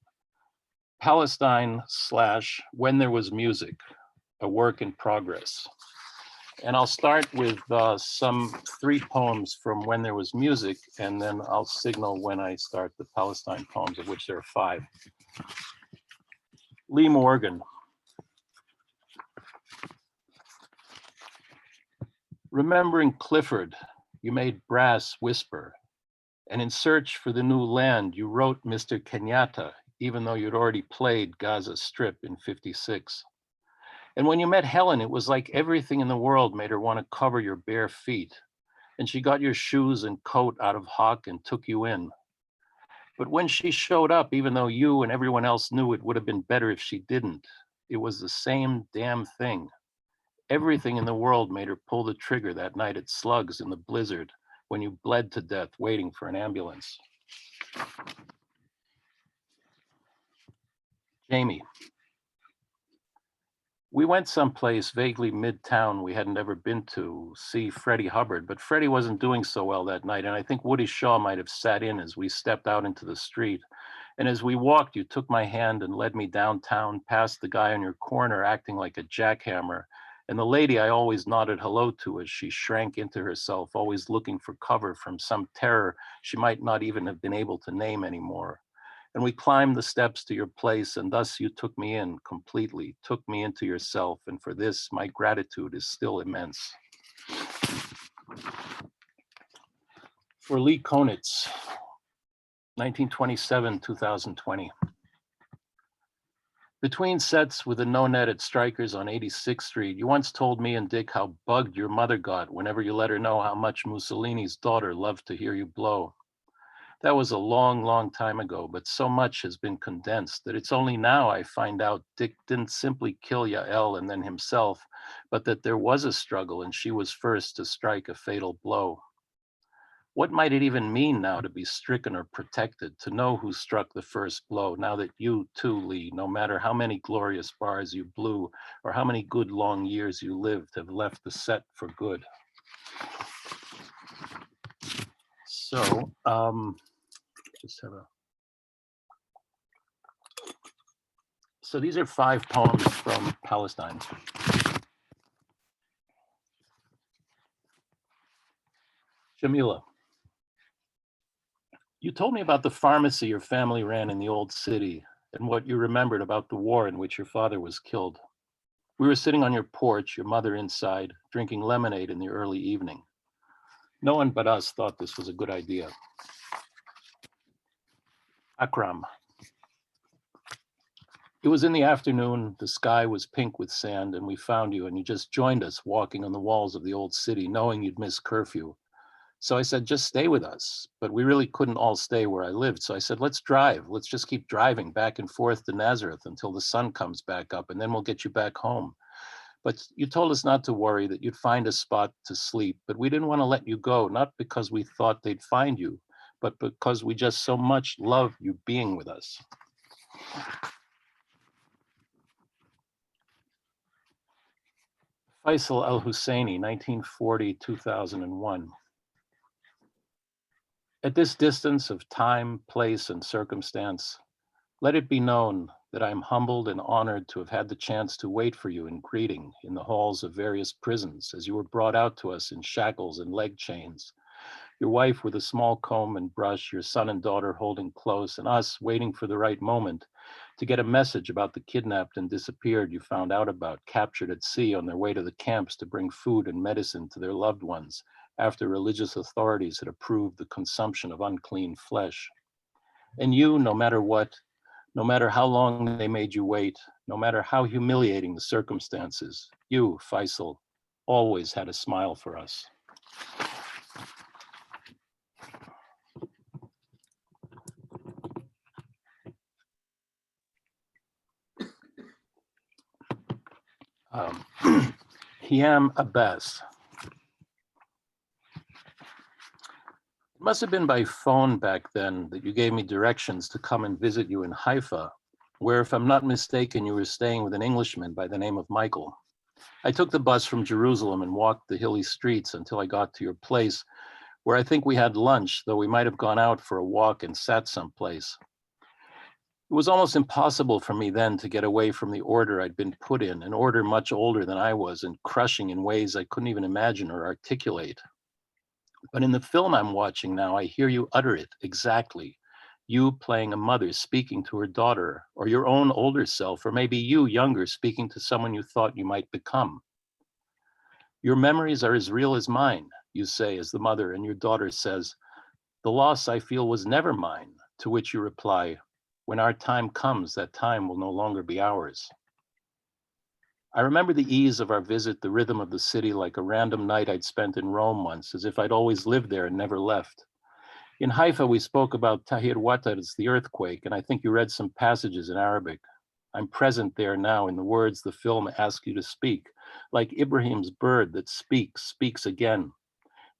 Palestine / When There Was Music, a work in progress. And I'll start with some 3 poems from When There Was Music, and then I'll signal when I start the Palestine poems, of which there are 5. Lee Morgan. Remembering Clifford, you made brass whisper, and in search for the new land, you wrote Mr. Kenyatta, even though you'd already played Gaza Strip in '56. And when you met Helen, it was like everything in the world made her want to cover your bare feet. And she got your shoes and coat out of hock and took you in. But when she showed up, even though you and everyone else knew it would have been better if she didn't, it was the same damn thing. Everything in the world made her pull the trigger that night at Slugs in the blizzard when you bled to death waiting for an ambulance. Jamie. We went someplace vaguely midtown we hadn't ever been to see Freddie Hubbard, but Freddie wasn't doing so well that night, and I think Woody Shaw might have sat in as we stepped out into the street. And as we walked, you took my hand and led me downtown past the guy on your corner acting like a jackhammer, and the lady I always nodded hello to as she shrank into herself, always looking for cover from some terror she might not even have been able to name anymore. And we climbed the steps to your place, and thus you took me in completely, took me into yourself, and for this, my gratitude is still immense. For Lee Konitz, 1927, 2020. Between sets with a no net at Strikers on 86th Street, you once told me and Dick how bugged your mother got whenever you let her know how much Mussolini's daughter loved to hear you blow. That was a long, long time ago, but so much has been condensed that it's only now I find out Dick didn't simply kill Yael and then himself, but that there was a struggle and she was first to strike a fatal blow. What might it even mean now to be stricken or protected, to know who struck the first blow, now that you too, Lee, no matter how many glorious bars you blew or how many good long years you lived, have left the set for good? So, just have a. So these are 5 poems from Palestine. Jamila, you told me about the pharmacy your family ran in the old city and what you remembered about the war in which your father was killed. We were sitting on your porch, your mother inside, drinking lemonade in the early evening. No one but us thought this was a good idea. Akram. It was in the afternoon, the sky was pink with sand, and we found you, and you just joined us walking on the walls of the old city, knowing you'd miss curfew. So I said, just stay with us. But we really couldn't all stay where I lived. So I said, let's drive. Let's just keep driving back and forth to Nazareth until the sun comes back up, and then we'll get you back home. But you told us not to worry, that you'd find a spot to sleep. But we didn't want to let you go, not because we thought they'd find you, but because we just so much love you being with us. Faisal al-Husseini, 1940-2001. At this distance of time, place, and circumstance, let it be known that I am humbled and honored to have had the chance to wait for you in greeting in the halls of various prisons as you were brought out to us in shackles and leg chains. Your wife with a small comb and brush, your son and daughter holding close, and us waiting for the right moment to get a message about the kidnapped and disappeared you found out about, captured at sea on their way to the camps to bring food and medicine to their loved ones after religious authorities had approved the consumption of unclean flesh. And you, no matter what, no matter how long they made you wait, no matter how humiliating the circumstances, you, Faisal, always had a smile for us. Hiam Abbas. It must have been by phone back then that you gave me directions to come and visit you in Haifa, where, if I'm not mistaken, you were staying with an Englishman by the name of Michael. I took the bus from Jerusalem and walked the hilly streets until I got to your place, where I think we had lunch, though we might have gone out for a walk and sat someplace. It was almost impossible for me then to get away from the order I'd been put in, an order much older than I was and crushing in ways I couldn't even imagine or articulate. But in the film I'm watching now, I hear you utter it exactly. You playing a mother speaking to her daughter, or your own older self, or maybe you younger speaking to someone you thought you might become. Your memories are as real as mine, you say as the mother, and your daughter says, the loss I feel was never mine, to which you reply, when our time comes, that time will no longer be ours. I remember the ease of our visit, the rhythm of the city, like a random night I'd spent in Rome once, as if I'd always lived there and never left. In Haifa, we spoke about Tahir Watar's The Earthquake, and I think you read some passages in Arabic. I'm present there now in the words the film asks you to speak, like Ibrahim's bird that speaks again.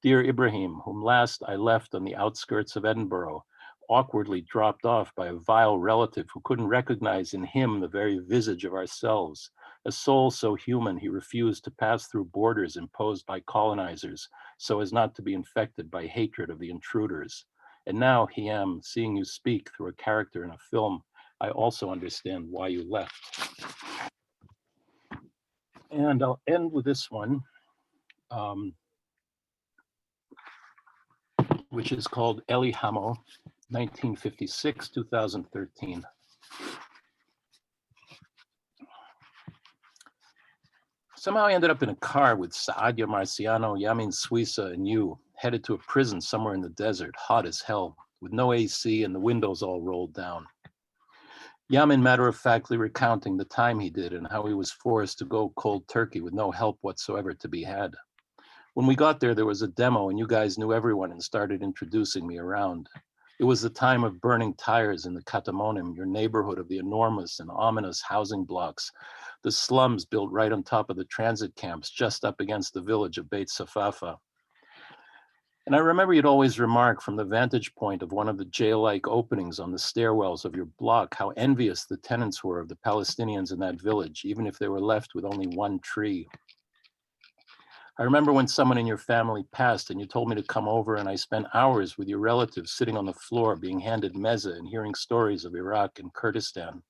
Dear Ibrahim, whom last I left on the outskirts of Edinburgh, awkwardly dropped off by a vile relative who couldn't recognize in him the very visage of ourselves, a soul so human he refused to pass through borders imposed by colonizers so as not to be infected by hatred of the intruders. And now, Hiam, seeing you speak through a character in a film, I also understand why you left. And I'll end with this one, which is called Eli Hamo, 1956-2013. Somehow I ended up in a car with Saadia Marciano, Yamin Suiza, and you, headed to a prison somewhere in the desert, hot as hell, with no AC and the windows all rolled down. Yamin matter-of-factly recounting the time he did and how he was forced to go cold turkey with no help whatsoever to be had. When we got there was a demo and you guys knew everyone and started introducing me around. It was the time of burning tires in the Katamonim, your neighborhood of the enormous and ominous housing blocks, the slums built right on top of the transit camps, just up against the village of Beit Safafa. And I remember you'd always remark from the vantage point of one of the jail-like openings on the stairwells of your block how envious the tenants were of the Palestinians in that village, even if they were left with only one tree. I remember when someone in your family passed and you told me to come over, and I spent hours with your relatives sitting on the floor being handed mezza and hearing stories of Iraq and Kurdistan.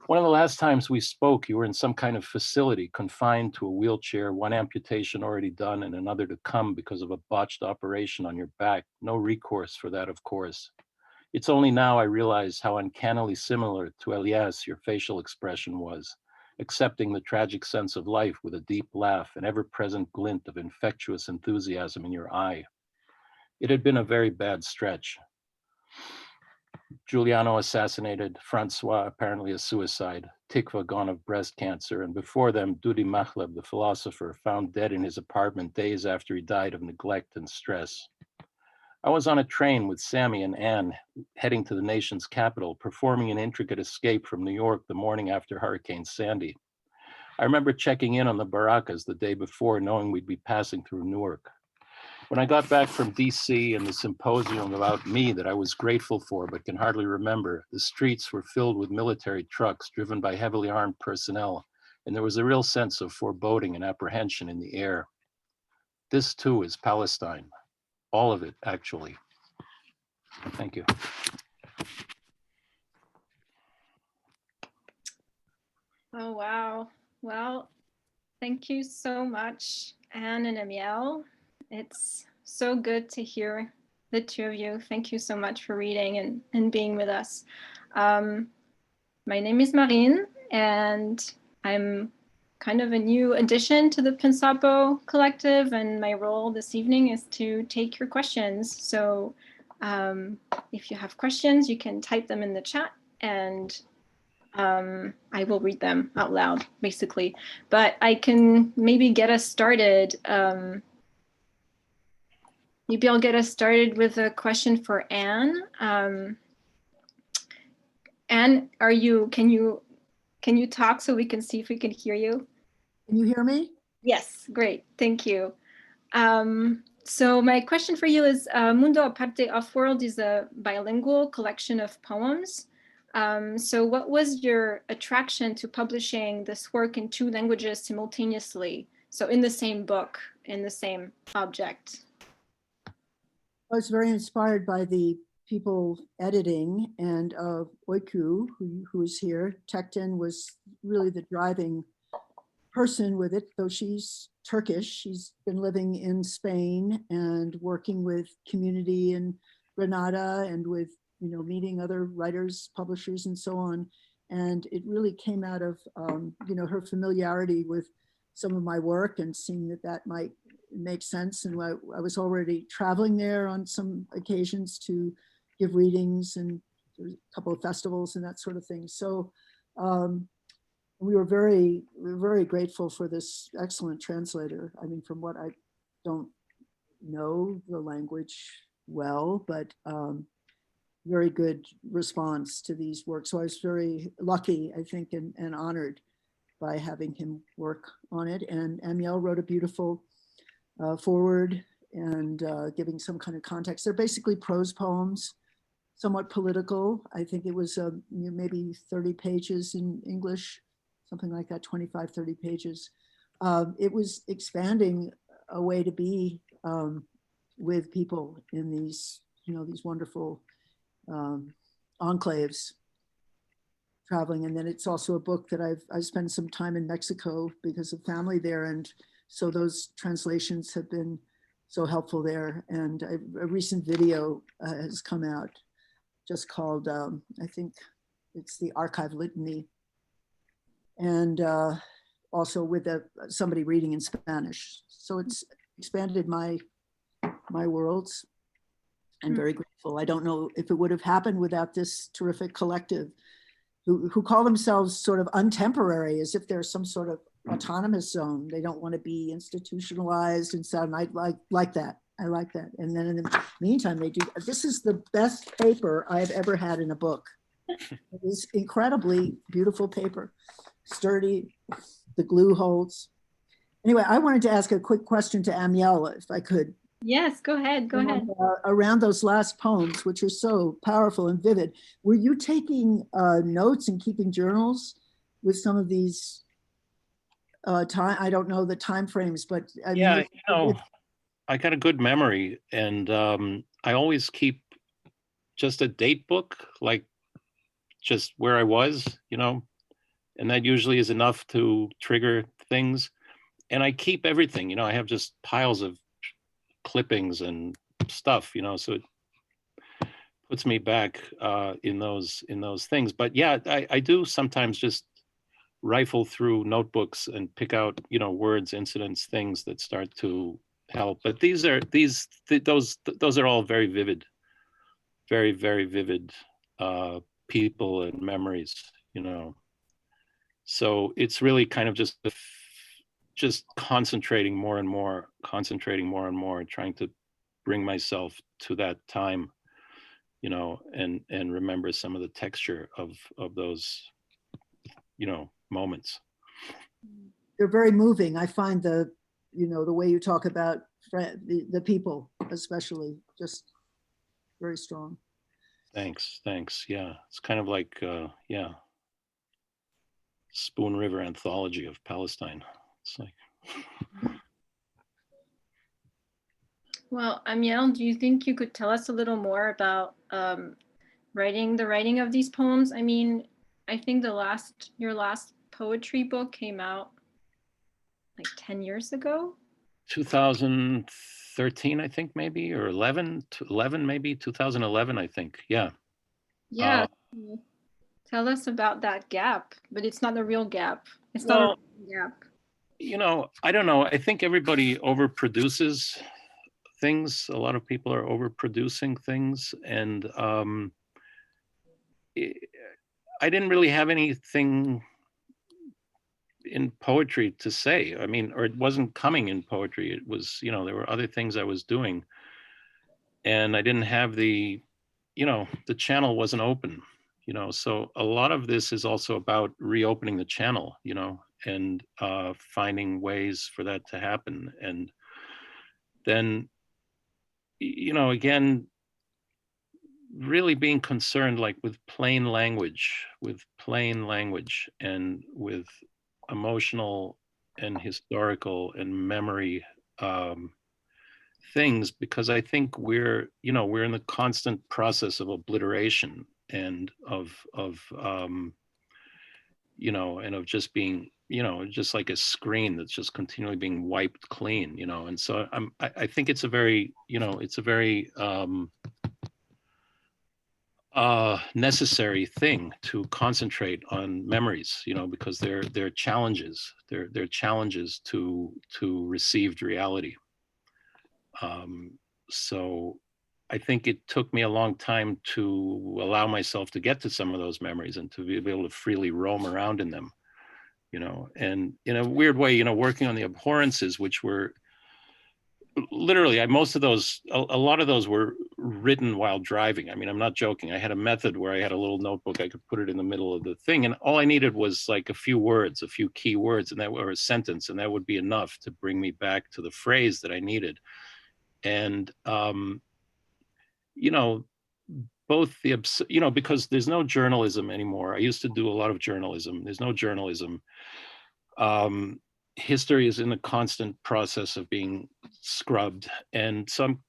One of the last times we spoke, you were in some kind of facility, confined to a wheelchair, one amputation already done and another to come because of a botched operation on your back. No recourse for that, of course. It's only now I realize how uncannily similar to Elias your facial expression was, accepting the tragic sense of life with a deep laugh, an ever-present glint of infectious enthusiasm in your eye. It had been a very bad stretch. Giuliano assassinated, Francois apparently a suicide, Tikva gone of breast cancer, and before them, Dudi Mahleb, the philosopher, found dead in his apartment days after he died of neglect and stress. I was on a train with Sammy and Anne heading to the nation's capital, performing an intricate escape from New York the morning after Hurricane Sandy. I remember checking in on the Baracas the day before, knowing we'd be passing through Newark. When I got back from DC and the symposium about me that I was grateful for but can hardly remember, the streets were filled with military trucks driven by heavily armed personnel, and there was a real sense of foreboding and apprehension in the air. This too is Palestine. All of it, actually. Thank you. Oh, wow. Well, thank you so much, Anne and Ammiel. It's so good to hear the two of you. Thank you so much for reading and being with us. My name is Marine, and I'm kind of a new addition to the Pinsapo Collective, and my role this evening is to take your questions. So if you have questions, you can type them in the chat, and I will read them out loud, basically. But I can maybe get us started. Maybe I'll get us started with a question for Anne. Anne, can you talk so we can see if we can hear you? Can you hear me? Yes, great, thank you. So my question for you is, Mundo, Aparte, Offworld is a bilingual collection of poems. So what was your attraction to publishing this work in 2 languages simultaneously? So in the same book, in the same object? I was very inspired by the people editing, and Oiku, who is here. Tekten was really the driving person with it, though she's Turkish. She's been living in Spain and working with community in Granada and with, you know, meeting other writers, publishers, and so on. And it really came out of, you know, her familiarity with some of my work and seeing that that might make sense. And I was already traveling there on some occasions to give readings and a couple of festivals and that sort of thing. So we were very grateful for this excellent translator. I mean, from what I don't know the language well, but very good response to these works. So I was very lucky, I think, and honored by having him work on it. And Ammiel wrote a beautiful forward and giving some kind of context. They're basically prose poems, somewhat political. I think it was maybe 30 pages in English, something like that, 25, 30 pages. It was expanding a way to be with people in these, you know, these wonderful enclaves, traveling. And then it's also a book that I've spent some time in Mexico because of family there. And so those translations have been so helpful there. And a recent video has come out just called, I think it's the Archive Litany. And also with somebody reading in Spanish. So it's expanded my worlds. I'm very grateful. I don't know if it would have happened without this terrific collective who call themselves sort of untemporary, as if they're some sort of autonomous zone. They don't want to be institutionalized and so I like that. I like that. And then in the meantime, they do. This is the best paper I've ever had in a book. It is incredibly beautiful paper, sturdy, the glue holds. Anyway, I wanted to ask a quick question to Ammiel, if I could. Yes, go ahead, go ahead. Around those last poems, which are so powerful and vivid, were you taking notes and keeping journals with some of these I don't know the time frames, but I yeah, mean, you know, I got a good memory, and I always keep just a date book, like just where I was, you know, and that usually is enough to trigger things. And I keep everything, you know, I have just piles of clippings and stuff, you know, so it puts me back in those things. But yeah, I do sometimes just rifle through notebooks and pick out, you know, words, incidents, things that start to help. But those are all very vivid, very, very vivid people and memories, you know. So it's really kind of just concentrating more and more, trying to bring myself to that time, you know, and remember some of the texture of those, you know, moments. They're very moving. I find the, you know, the way you talk about the people, especially, just very strong. Thanks. Yeah, it's kind of like, yeah, Spoon River anthology of Palestine. It's like. Well, Ammiel, do you think you could tell us a little more about writing of these poems? I mean, I think your last poetry book came out like 10 years ago. 2013, I think, maybe, or 11 maybe, 2011, I think. Yeah. Yeah. Tell us about that gap, but it's not a real gap. It's Well, not a real gap. You know, I don't know. I think everybody overproduces things. A lot of people are overproducing things. And I didn't really have anything in poetry to say. I mean, or it wasn't coming in poetry. It was, you know, there were other things I was doing. And I didn't have the, you know, the channel wasn't open, you know. So a lot of this is also about reopening the channel, you know, and finding ways for that to happen. And then, you know, again, really being concerned like with plain language and with emotional and historical and memory things, because I think we're in the constant process of obliteration and of you know, and of just being, you know, just like a screen that's just continually being wiped clean, you know. And so I think it's a very, you know, it's a very necessary thing to concentrate on memories, you know, because they're challenges. They're challenges to received reality. So I think it took me a long time to allow myself to get to some of those memories and to be able to freely roam around in them, you know. And in a weird way, you know, working on the abhorrences, which were literally, most of those, a lot of those were written while driving. I mean, I'm not joking. I had a method where I had a little notebook. I could put it in the middle of the thing, and all I needed was like a few words, a few key words, and that were a sentence, and that would be enough to bring me back to the phrase that I needed. And you know, both the, you know, because there's no journalism anymore. I used to do a lot of journalism. There's no journalism. History is in a constant process of being scrubbed. And so I'm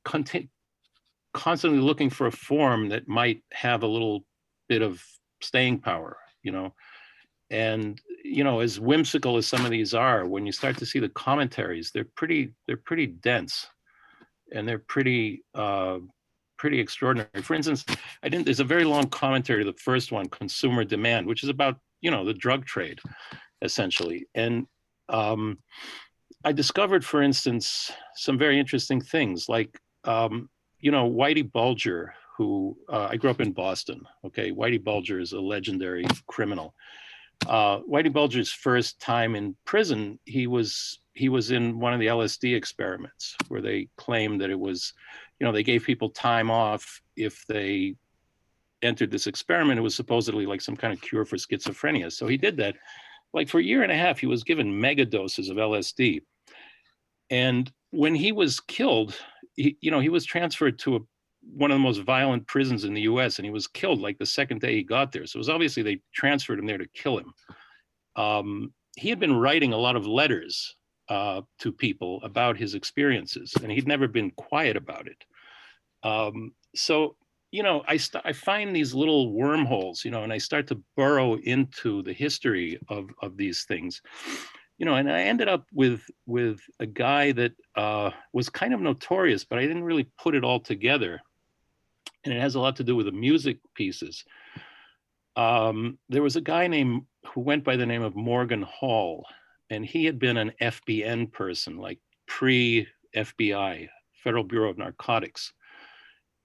constantly looking for a form that might have a little bit of staying power, you know. And, you know, as whimsical as some of these are, when you start to see the commentaries, they're pretty dense, and they're pretty extraordinary. For instance, there's a very long commentary to the first one, Consumer Demand, which is about, you know, the drug trade, essentially. And I discovered, for instance, some very interesting things, like, you know, Whitey Bulger, who, I grew up in Boston, okay? Whitey Bulger is a legendary criminal. Whitey Bulger's first time in prison, he was in one of the LSD experiments where they claimed that it was, you know, they gave people time off if they entered this experiment. It was supposedly like some kind of cure for schizophrenia. So he did that. Like for a year and a half, he was given mega doses of LSD. And when he was killed, you know, he was transferred to one of the most violent prisons in the US, and he was killed like the second day he got there. So it was obviously they transferred him there to kill him. He had been writing a lot of letters to people about his experiences, and he'd never been quiet about it. So, you know, I find these little wormholes, you know, and I start to burrow into the history of these things, you know. And I ended up with a guy that was kind of notorious, but I didn't really put it all together. And it has a lot to do with the music pieces. There was a guy who went by the name of Morgan Hall, and he had been an FBN person, like pre-FBI, Federal Bureau of Narcotics.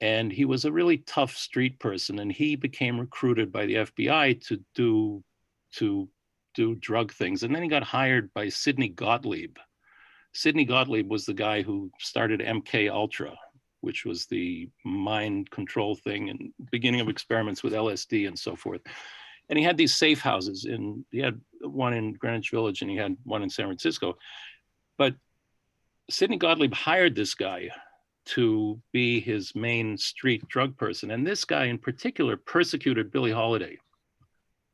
And he was a really tough street person, and he became recruited by the FBI to do drug things. And then he got hired by Sidney Gottlieb. Sidney Gottlieb was the guy who started MK Ultra, which was the mind control thing and beginning of experiments with LSD and so forth. And he had these safe houses, and he had one in Greenwich Village and he had one in San Francisco. But Sidney Gottlieb hired this guy to be his main street drug person. And this guy in particular persecuted Billie Holiday,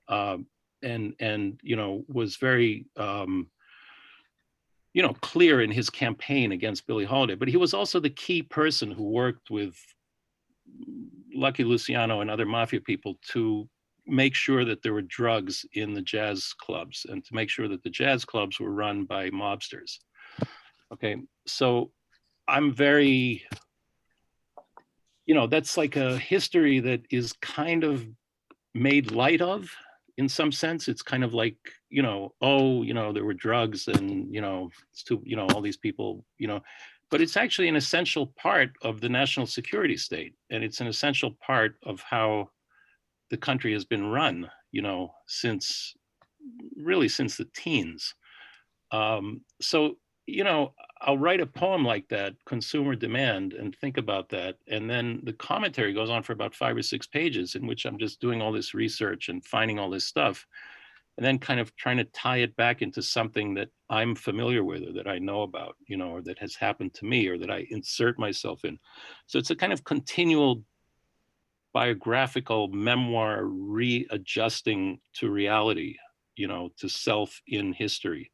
and was very clear in his campaign against Billie Holiday. But he was also the key person who worked with Lucky Luciano and other mafia people to make sure that there were drugs in the jazz clubs and to make sure that the jazz clubs were run by mobsters. Okay, so I'm very, that's like a history that is kind of made light of in some sense. It's kind of like, there were drugs and, it's too, all these people, but it's actually an essential part of the national security state. And it's an essential part of how the country has been run, since the teens. So, I'll write a poem like that, Consumer Demand, and think about that. And then the commentary goes on for about 5 or 6 pages in which I'm just doing all this research and finding all this stuff, and then kind of trying to tie it back into something that I'm familiar with or that I know about, or that has happened to me or that I insert myself in. So it's a kind of continual biographical memoir readjusting to reality, to self in history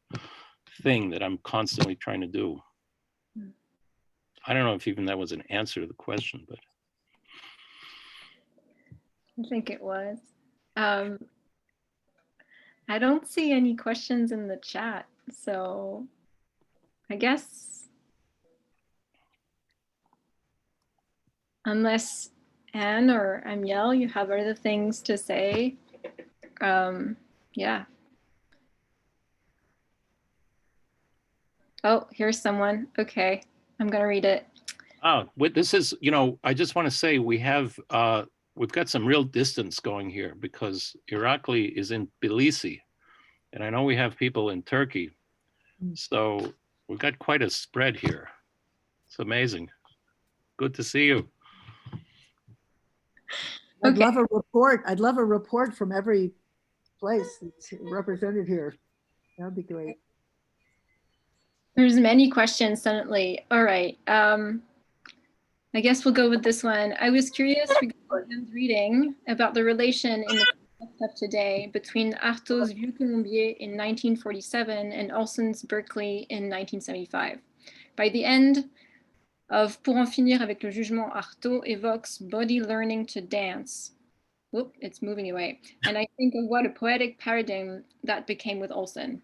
thing that I'm constantly trying to do. I don't know if even that was an answer to the question, but I think it was. I don't see any questions in the chat, so I guess unless Anne or Ammiel, you have other things to say, yeah. Oh, here's someone. Okay, I'm gonna read it. Oh, this is, I just want to say we've got some real distance going here because Irakli is in Tbilisi, and I know we have people in Turkey. So we've got quite a spread here. It's amazing. Good to see you. I'd love a report. I'd love a report from every place that's represented here. That would be great. There's many questions suddenly. All right. I guess we'll go with this one. I was curious regarding reading about the relation in the context of today between Artaud's Vieux Colombier in 1947 and Olson's Berkeley in 1975. By the end of Pour en finir avec le jugement, Artaud evokes body learning to dance. Whoop, it's moving away. And I think of what a poetic paradigm that became with Olson.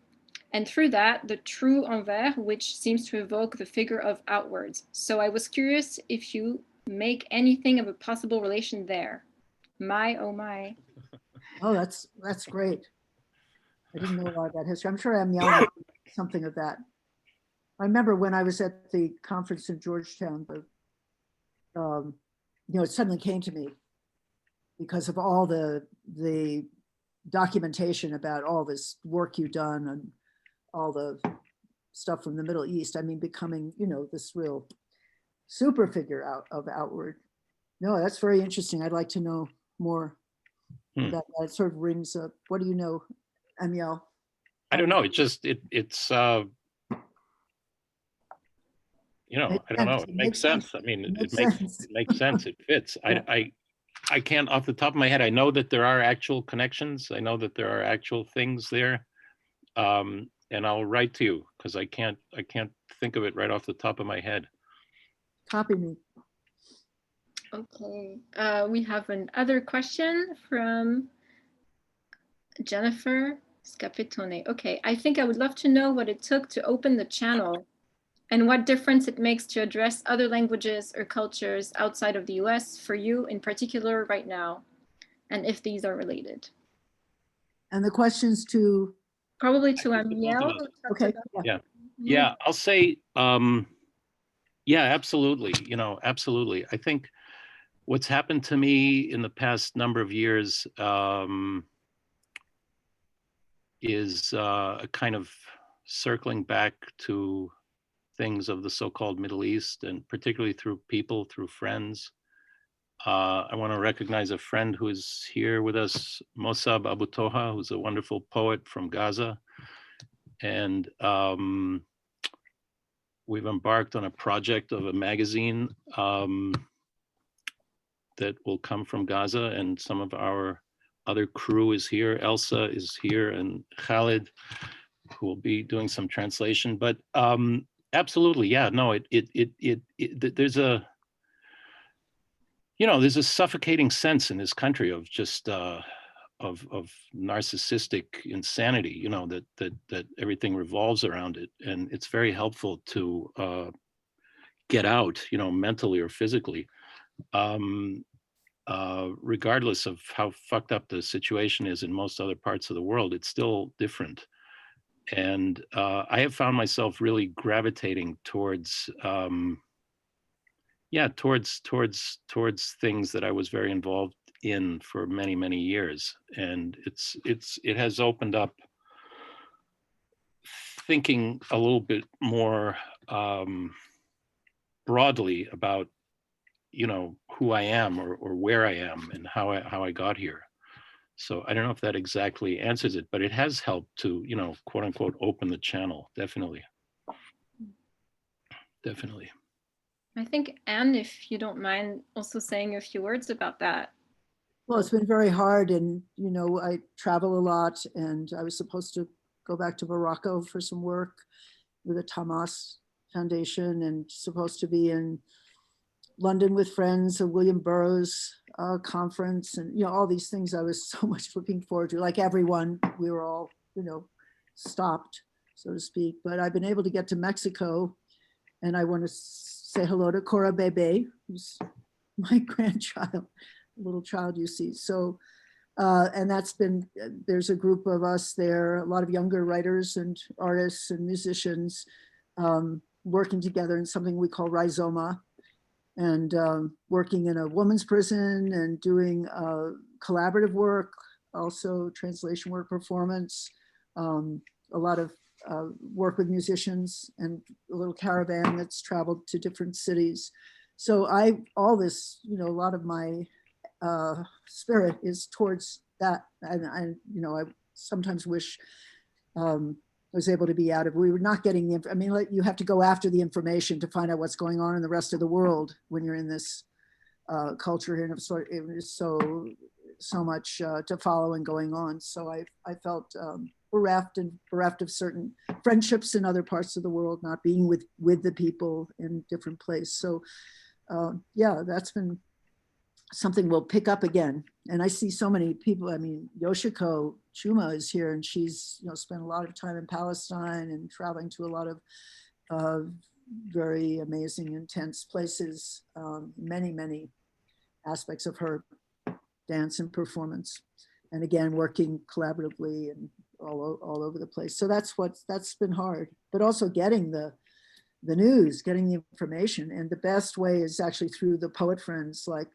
And through that, the true envers, which seems to evoke the figure of outwards. So I was curious if you make anything of a possible relation there. My, oh my. Oh, that's great. I didn't know about that history. I'm sure Ammiel something of that. I remember when I was at the conference in Georgetown, it suddenly came to me because of all the documentation about all this work you've done and all the stuff from the Middle East. I mean, becoming, this real super figure of outward. No, that's very interesting. I'd like to know more. That sort of rings up. What do you know, Ammiel? I don't know. It's I don't know. It makes sense. I mean, it makes sense. It fits. Yeah. I can't off the top of my head. I know that there are actual connections. I know that there are actual things there. And I'll write to you because I can't think of it right off the top of my head. Copy me. Okay, we have another question from Jennifer Scapitone. Okay, I think I would love to know what it took to open the channel and what difference it makes to address other languages or cultures outside of the US for you in particular right now, and if these are related. And the questions to? Probably to Ammiel. Okay. Yeah, I'll say, yeah, absolutely. Absolutely. I think what's happened to me in the past number of years is a kind of circling back to things of the so-called Middle East, and particularly through people, through friends. I want to recognize a friend who is here with us, Mossab Abu Toha, who's a wonderful poet from Gaza. And we've embarked on a project of a magazine that will come from Gaza, and some of our other crew is here. Elsa is here, and Khalid, who will be doing some translation. But absolutely, yeah, no, there's a, there's a suffocating sense in this country of just of narcissistic insanity, that everything revolves around it, and it's very helpful to get out, mentally or physically. Regardless of how fucked up the situation is in most other parts of the world, it's still different. And I have found myself really gravitating towards, towards things that I was very involved in for many, many years. And it has opened up thinking a little bit more broadly about, who I am or where I am and how I got here. So I don't know if that exactly answers it, but it has helped to, quote unquote, open the channel. Definitely. Definitely. I think, Anne, if you don't mind also saying a few words about that. Well, it's been very hard, and I travel a lot, and I was supposed to go back to Morocco for some work with the Tamas Foundation, and supposed to be in London with friends, a William Burroughs conference, and all these things I was so much looking forward to. Like everyone, we were all stopped, so to speak. But I've been able to get to Mexico, and I want to say hello to Cora Bebe, who's my grandchild, little child you see. So, and that's been, there's a group of us there, a lot of younger writers and artists and musicians working together in something we call Rhizoma, and working in a women's prison and doing collaborative work, also translation work, performance, a lot of work with musicians, and a little caravan that's traveled to different cities. So all this, a lot of my spirit is towards that. And I sometimes wish I was able to be out of, we were not getting the, you have to go after the information to find out what's going on in the rest of the world when you're in this culture here. And it was so much to follow and going on. So I felt bereft of certain friendships in other parts of the world, not being with the people in different places. So yeah, that's been something we'll pick up again. And I see so many people. Yoshiko Chuma is here, and she's spent a lot of time in Palestine and traveling to a lot of very amazing, intense places, many aspects of her dance and performance. And again, working collaboratively and all over the place. So that's been hard, but also getting the news, getting the information. And the best way is actually through the poet friends like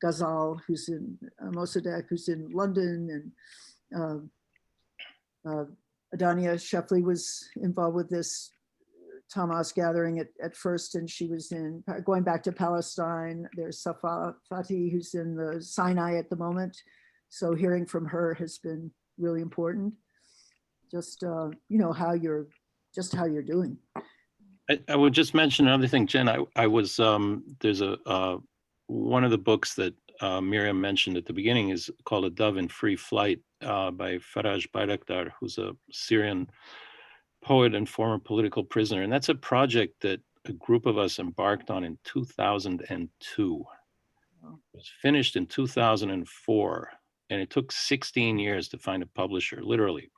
Ghazal, who's in Mossadegh, who's in London, and Adania Shefley was involved with this Tamas gathering at first, and she was going back to Palestine. There's Safa Fatih, who's in the Sinai at the moment. So hearing from her has been really important. Just how you're doing. I would just mention another thing, Jen. I was there's one of the books that Miriam mentioned at the beginning is called A Dove in Free Flight by Faraj Bayraktar, who's a Syrian poet and former political prisoner. And that's a project that a group of us embarked on in 2002. It was finished in 2004, and it took 16 years to find a publisher, literally.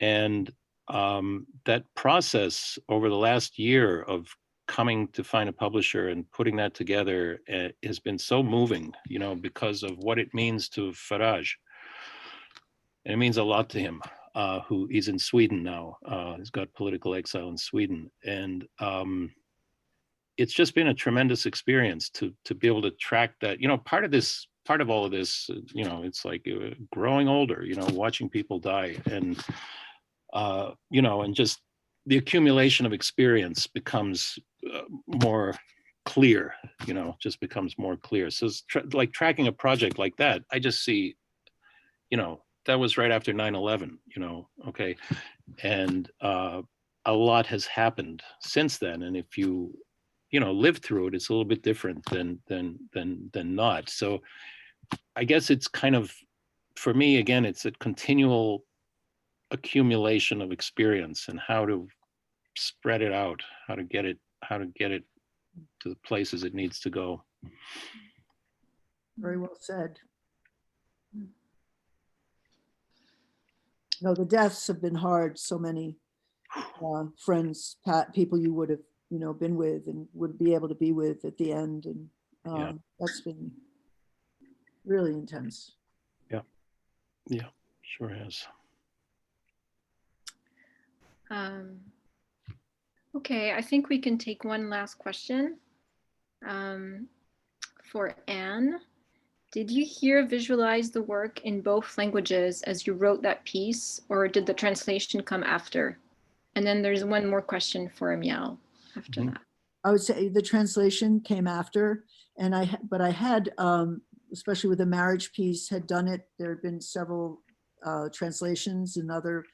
And that process over the last year of coming to find a publisher and putting that together has been so moving, because of what it means to Faraj. And it means a lot to him, who is in Sweden now. He's got political exile in Sweden. And it's just been a tremendous experience to be able to track that. You know, part of all of this, you know, it's like growing older, you know, watching people die, and you know, and just the accumulation of experience becomes more clear, you know, just becomes more clear. So it's like tracking a project like that, I just see, you know, that was right after 9/11, you know, okay. And a lot has happened since then. And if you know, live through it, it's a little bit different than not. So I guess it's kind of, for me, again, it's a continual accumulation of experience and how to spread it out, how to get it to the places it needs to go. Very well said. No, the deaths have been hard. So many friends, people you would have, you know, been with and would be able to be with at the end. And Yeah. That's been really intense. Yeah, sure has. Okay, I think we can take one last question for Anne. Did you visualize the work in both languages as you wrote that piece, or did the translation come after? And then there's one more question for Ammiel after that. I would say the translation came after, and I had, especially with the marriage piece, had done it. There had been several translations in other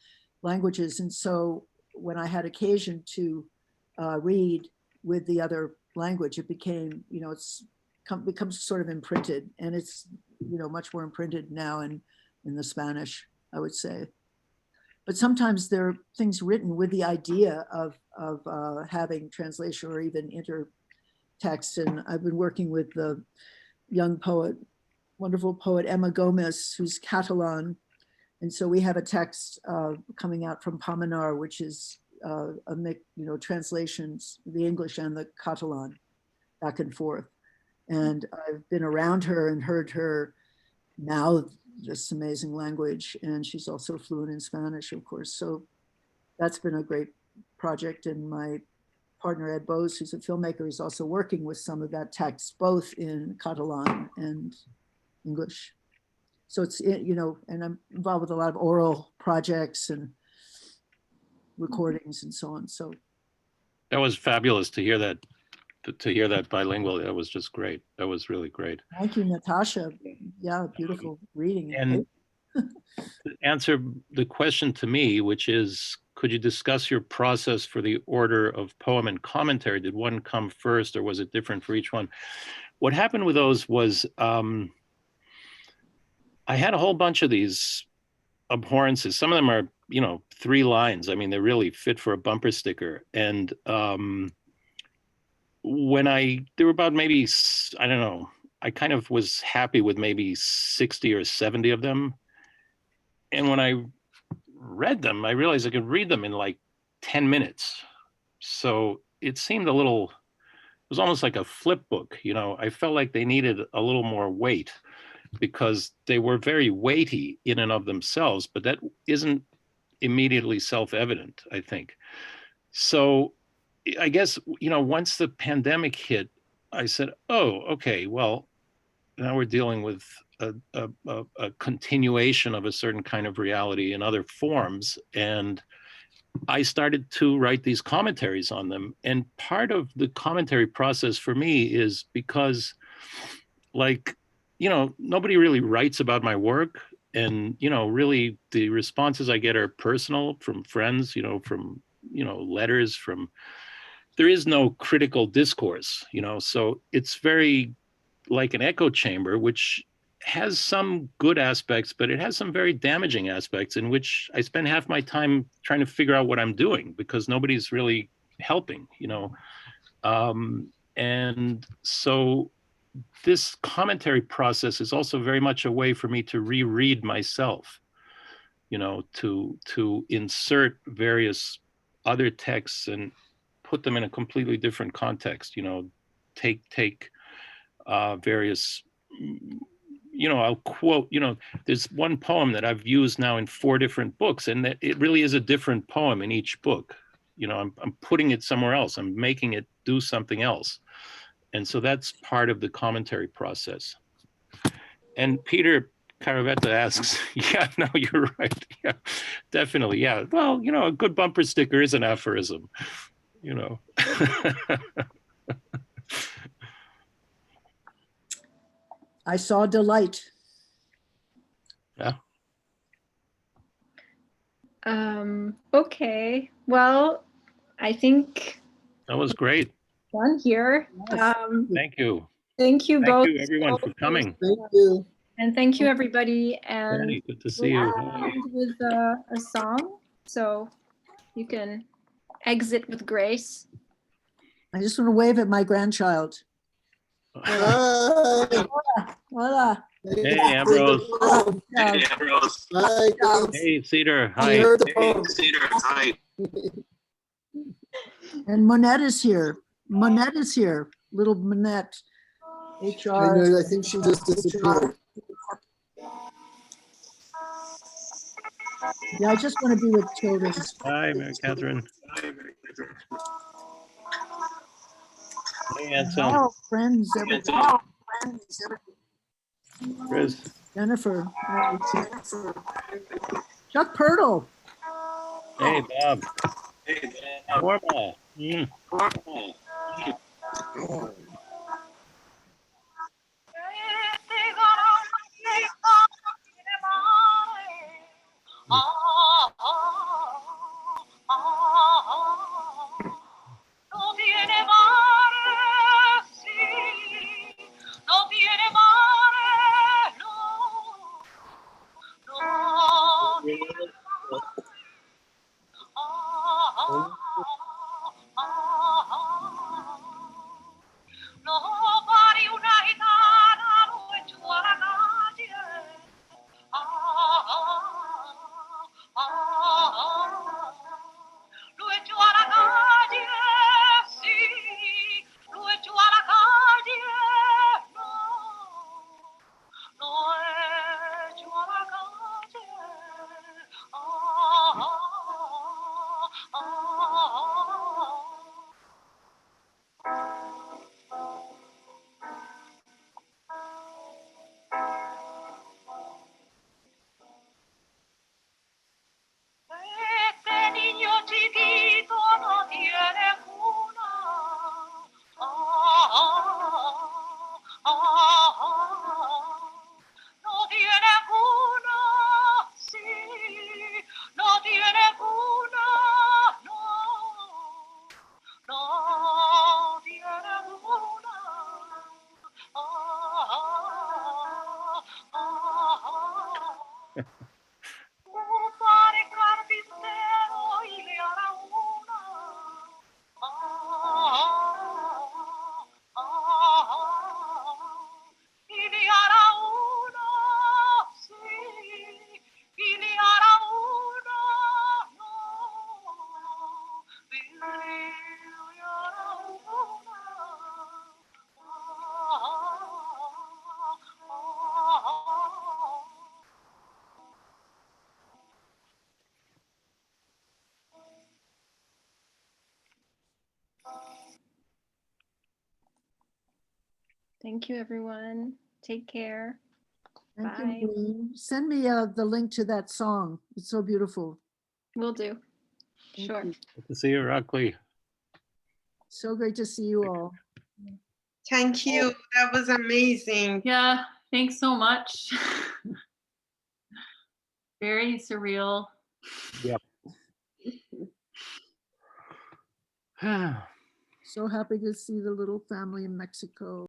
languages. And so when I had occasion to read with the other language, it became, you know, becomes sort of imprinted, and it's, you know, much more imprinted now in the Spanish, I would say. But sometimes there are things written with the idea of having translation or even intertext. And I've been working with the young poet, wonderful poet Emma Gomez, who's Catalan. And so we have a text coming out from Pamenar, which is a mix, you know, translations, the English and the Catalan back and forth. And I've been around her and heard her mouth this amazing language. And she's also fluent in Spanish, of course. So that's been a great project. And my partner, Ed Bose, who's a filmmaker, is also working with some of that text, both in Catalan and English. So it's, you know, and I'm involved with a lot of oral projects and recordings and so on. So that was fabulous to hear that, bilingual. That was just great. That was really great. Thank you, Natasha. Yeah, beautiful reading. And to answer the question to me, which is, could you discuss your process for the order of poem and commentary? Did one come first, or was it different for each one? What happened with those was, I had a whole bunch of these abhorrences. Some of them are, you know, 3 lines. I mean, they're really fit for a bumper sticker. And there were about maybe, I don't know, I kind of was happy with maybe 60 or 70 of them. And when I read them, I realized I could read them in like 10 minutes. So it seemed a little, it was almost like a flip book, you know. I felt like they needed a little more weight because they were very weighty in and of themselves, but that isn't immediately self-evident, I think. So I guess, you know, once the pandemic hit, I said, oh, okay, well, now we're dealing with a continuation of a certain kind of reality in other forms. And I started to write these commentaries on them. And part of the commentary process for me is because, like, you know, nobody really writes about my work. And, you know, really the responses I get are personal from friends, you know, from, you know, letters from, there is no critical discourse, you know, so it's very like an echo chamber, which has some good aspects, but it has some very damaging aspects in which I spend half my time trying to figure out what I'm doing because nobody's really helping, you know. And so this commentary process is also very much a way for me to reread myself, you know, to insert various other texts and put them in a completely different context, you know, take various, you know, I'll quote, you know, there's one poem that I've used now in 4 different books, and that it really is a different poem in each book. You know, I'm putting it somewhere else. I'm making it do something else. And so that's part of the commentary process. And Peter Caravetta asks, yeah, no, you're right. Yeah, definitely. Yeah. Well, you know, a good bumper sticker is an aphorism, you know. I saw delight. Yeah. Okay. Well, I think That was great. done here. Yes. Thank you. Thank you Thank both. you, everyone, for coming. Thank you. And thank you, everybody. And Danny, good to see you. we'll end with a song, so you can exit with grace. I just want to wave at my grandchild. Bye. Voila. Hey, Ambrose. Yeah. Ambrose. Bye. Hey, Cedar. I Hi. heard the Hey, poem. Cedar. Hi. And Monette is here. Monette is here. Little Monette. I HR. know. I think she just disappeared. Yeah, I just want to be with children. Hi, Mary Catherine. Hey, Anselm. Oh, friends, everything. Chris. Jennifer. Chuck Purtle. Hey, Bob. Hey, Norma. Mm. No tiene mare, sí, no tiene mare, no, no tiene mare. No pari una gitana, lo echó a la calle. Lo echó a la calle, sí, lo echó a la calle, no, lo echó a la calle. Este niño chiquito no tiene cuna. No tiene cuna, sí, no tiene cuna, no, no tiene cuna. Pare carpintero y le hará una. Y le hará una, sí, y le hará una, no, y le hará una. Thank you, everyone. Take care. Thank Bye. you, Maureen. Send me the link to that song. It's so beautiful. Will do. Thank Sure. you. Good to see you, Rockley. So great to see you all. Thank you. That was amazing. Yeah, thanks so much. Very surreal. Yep. So happy to see the little family in Mexico.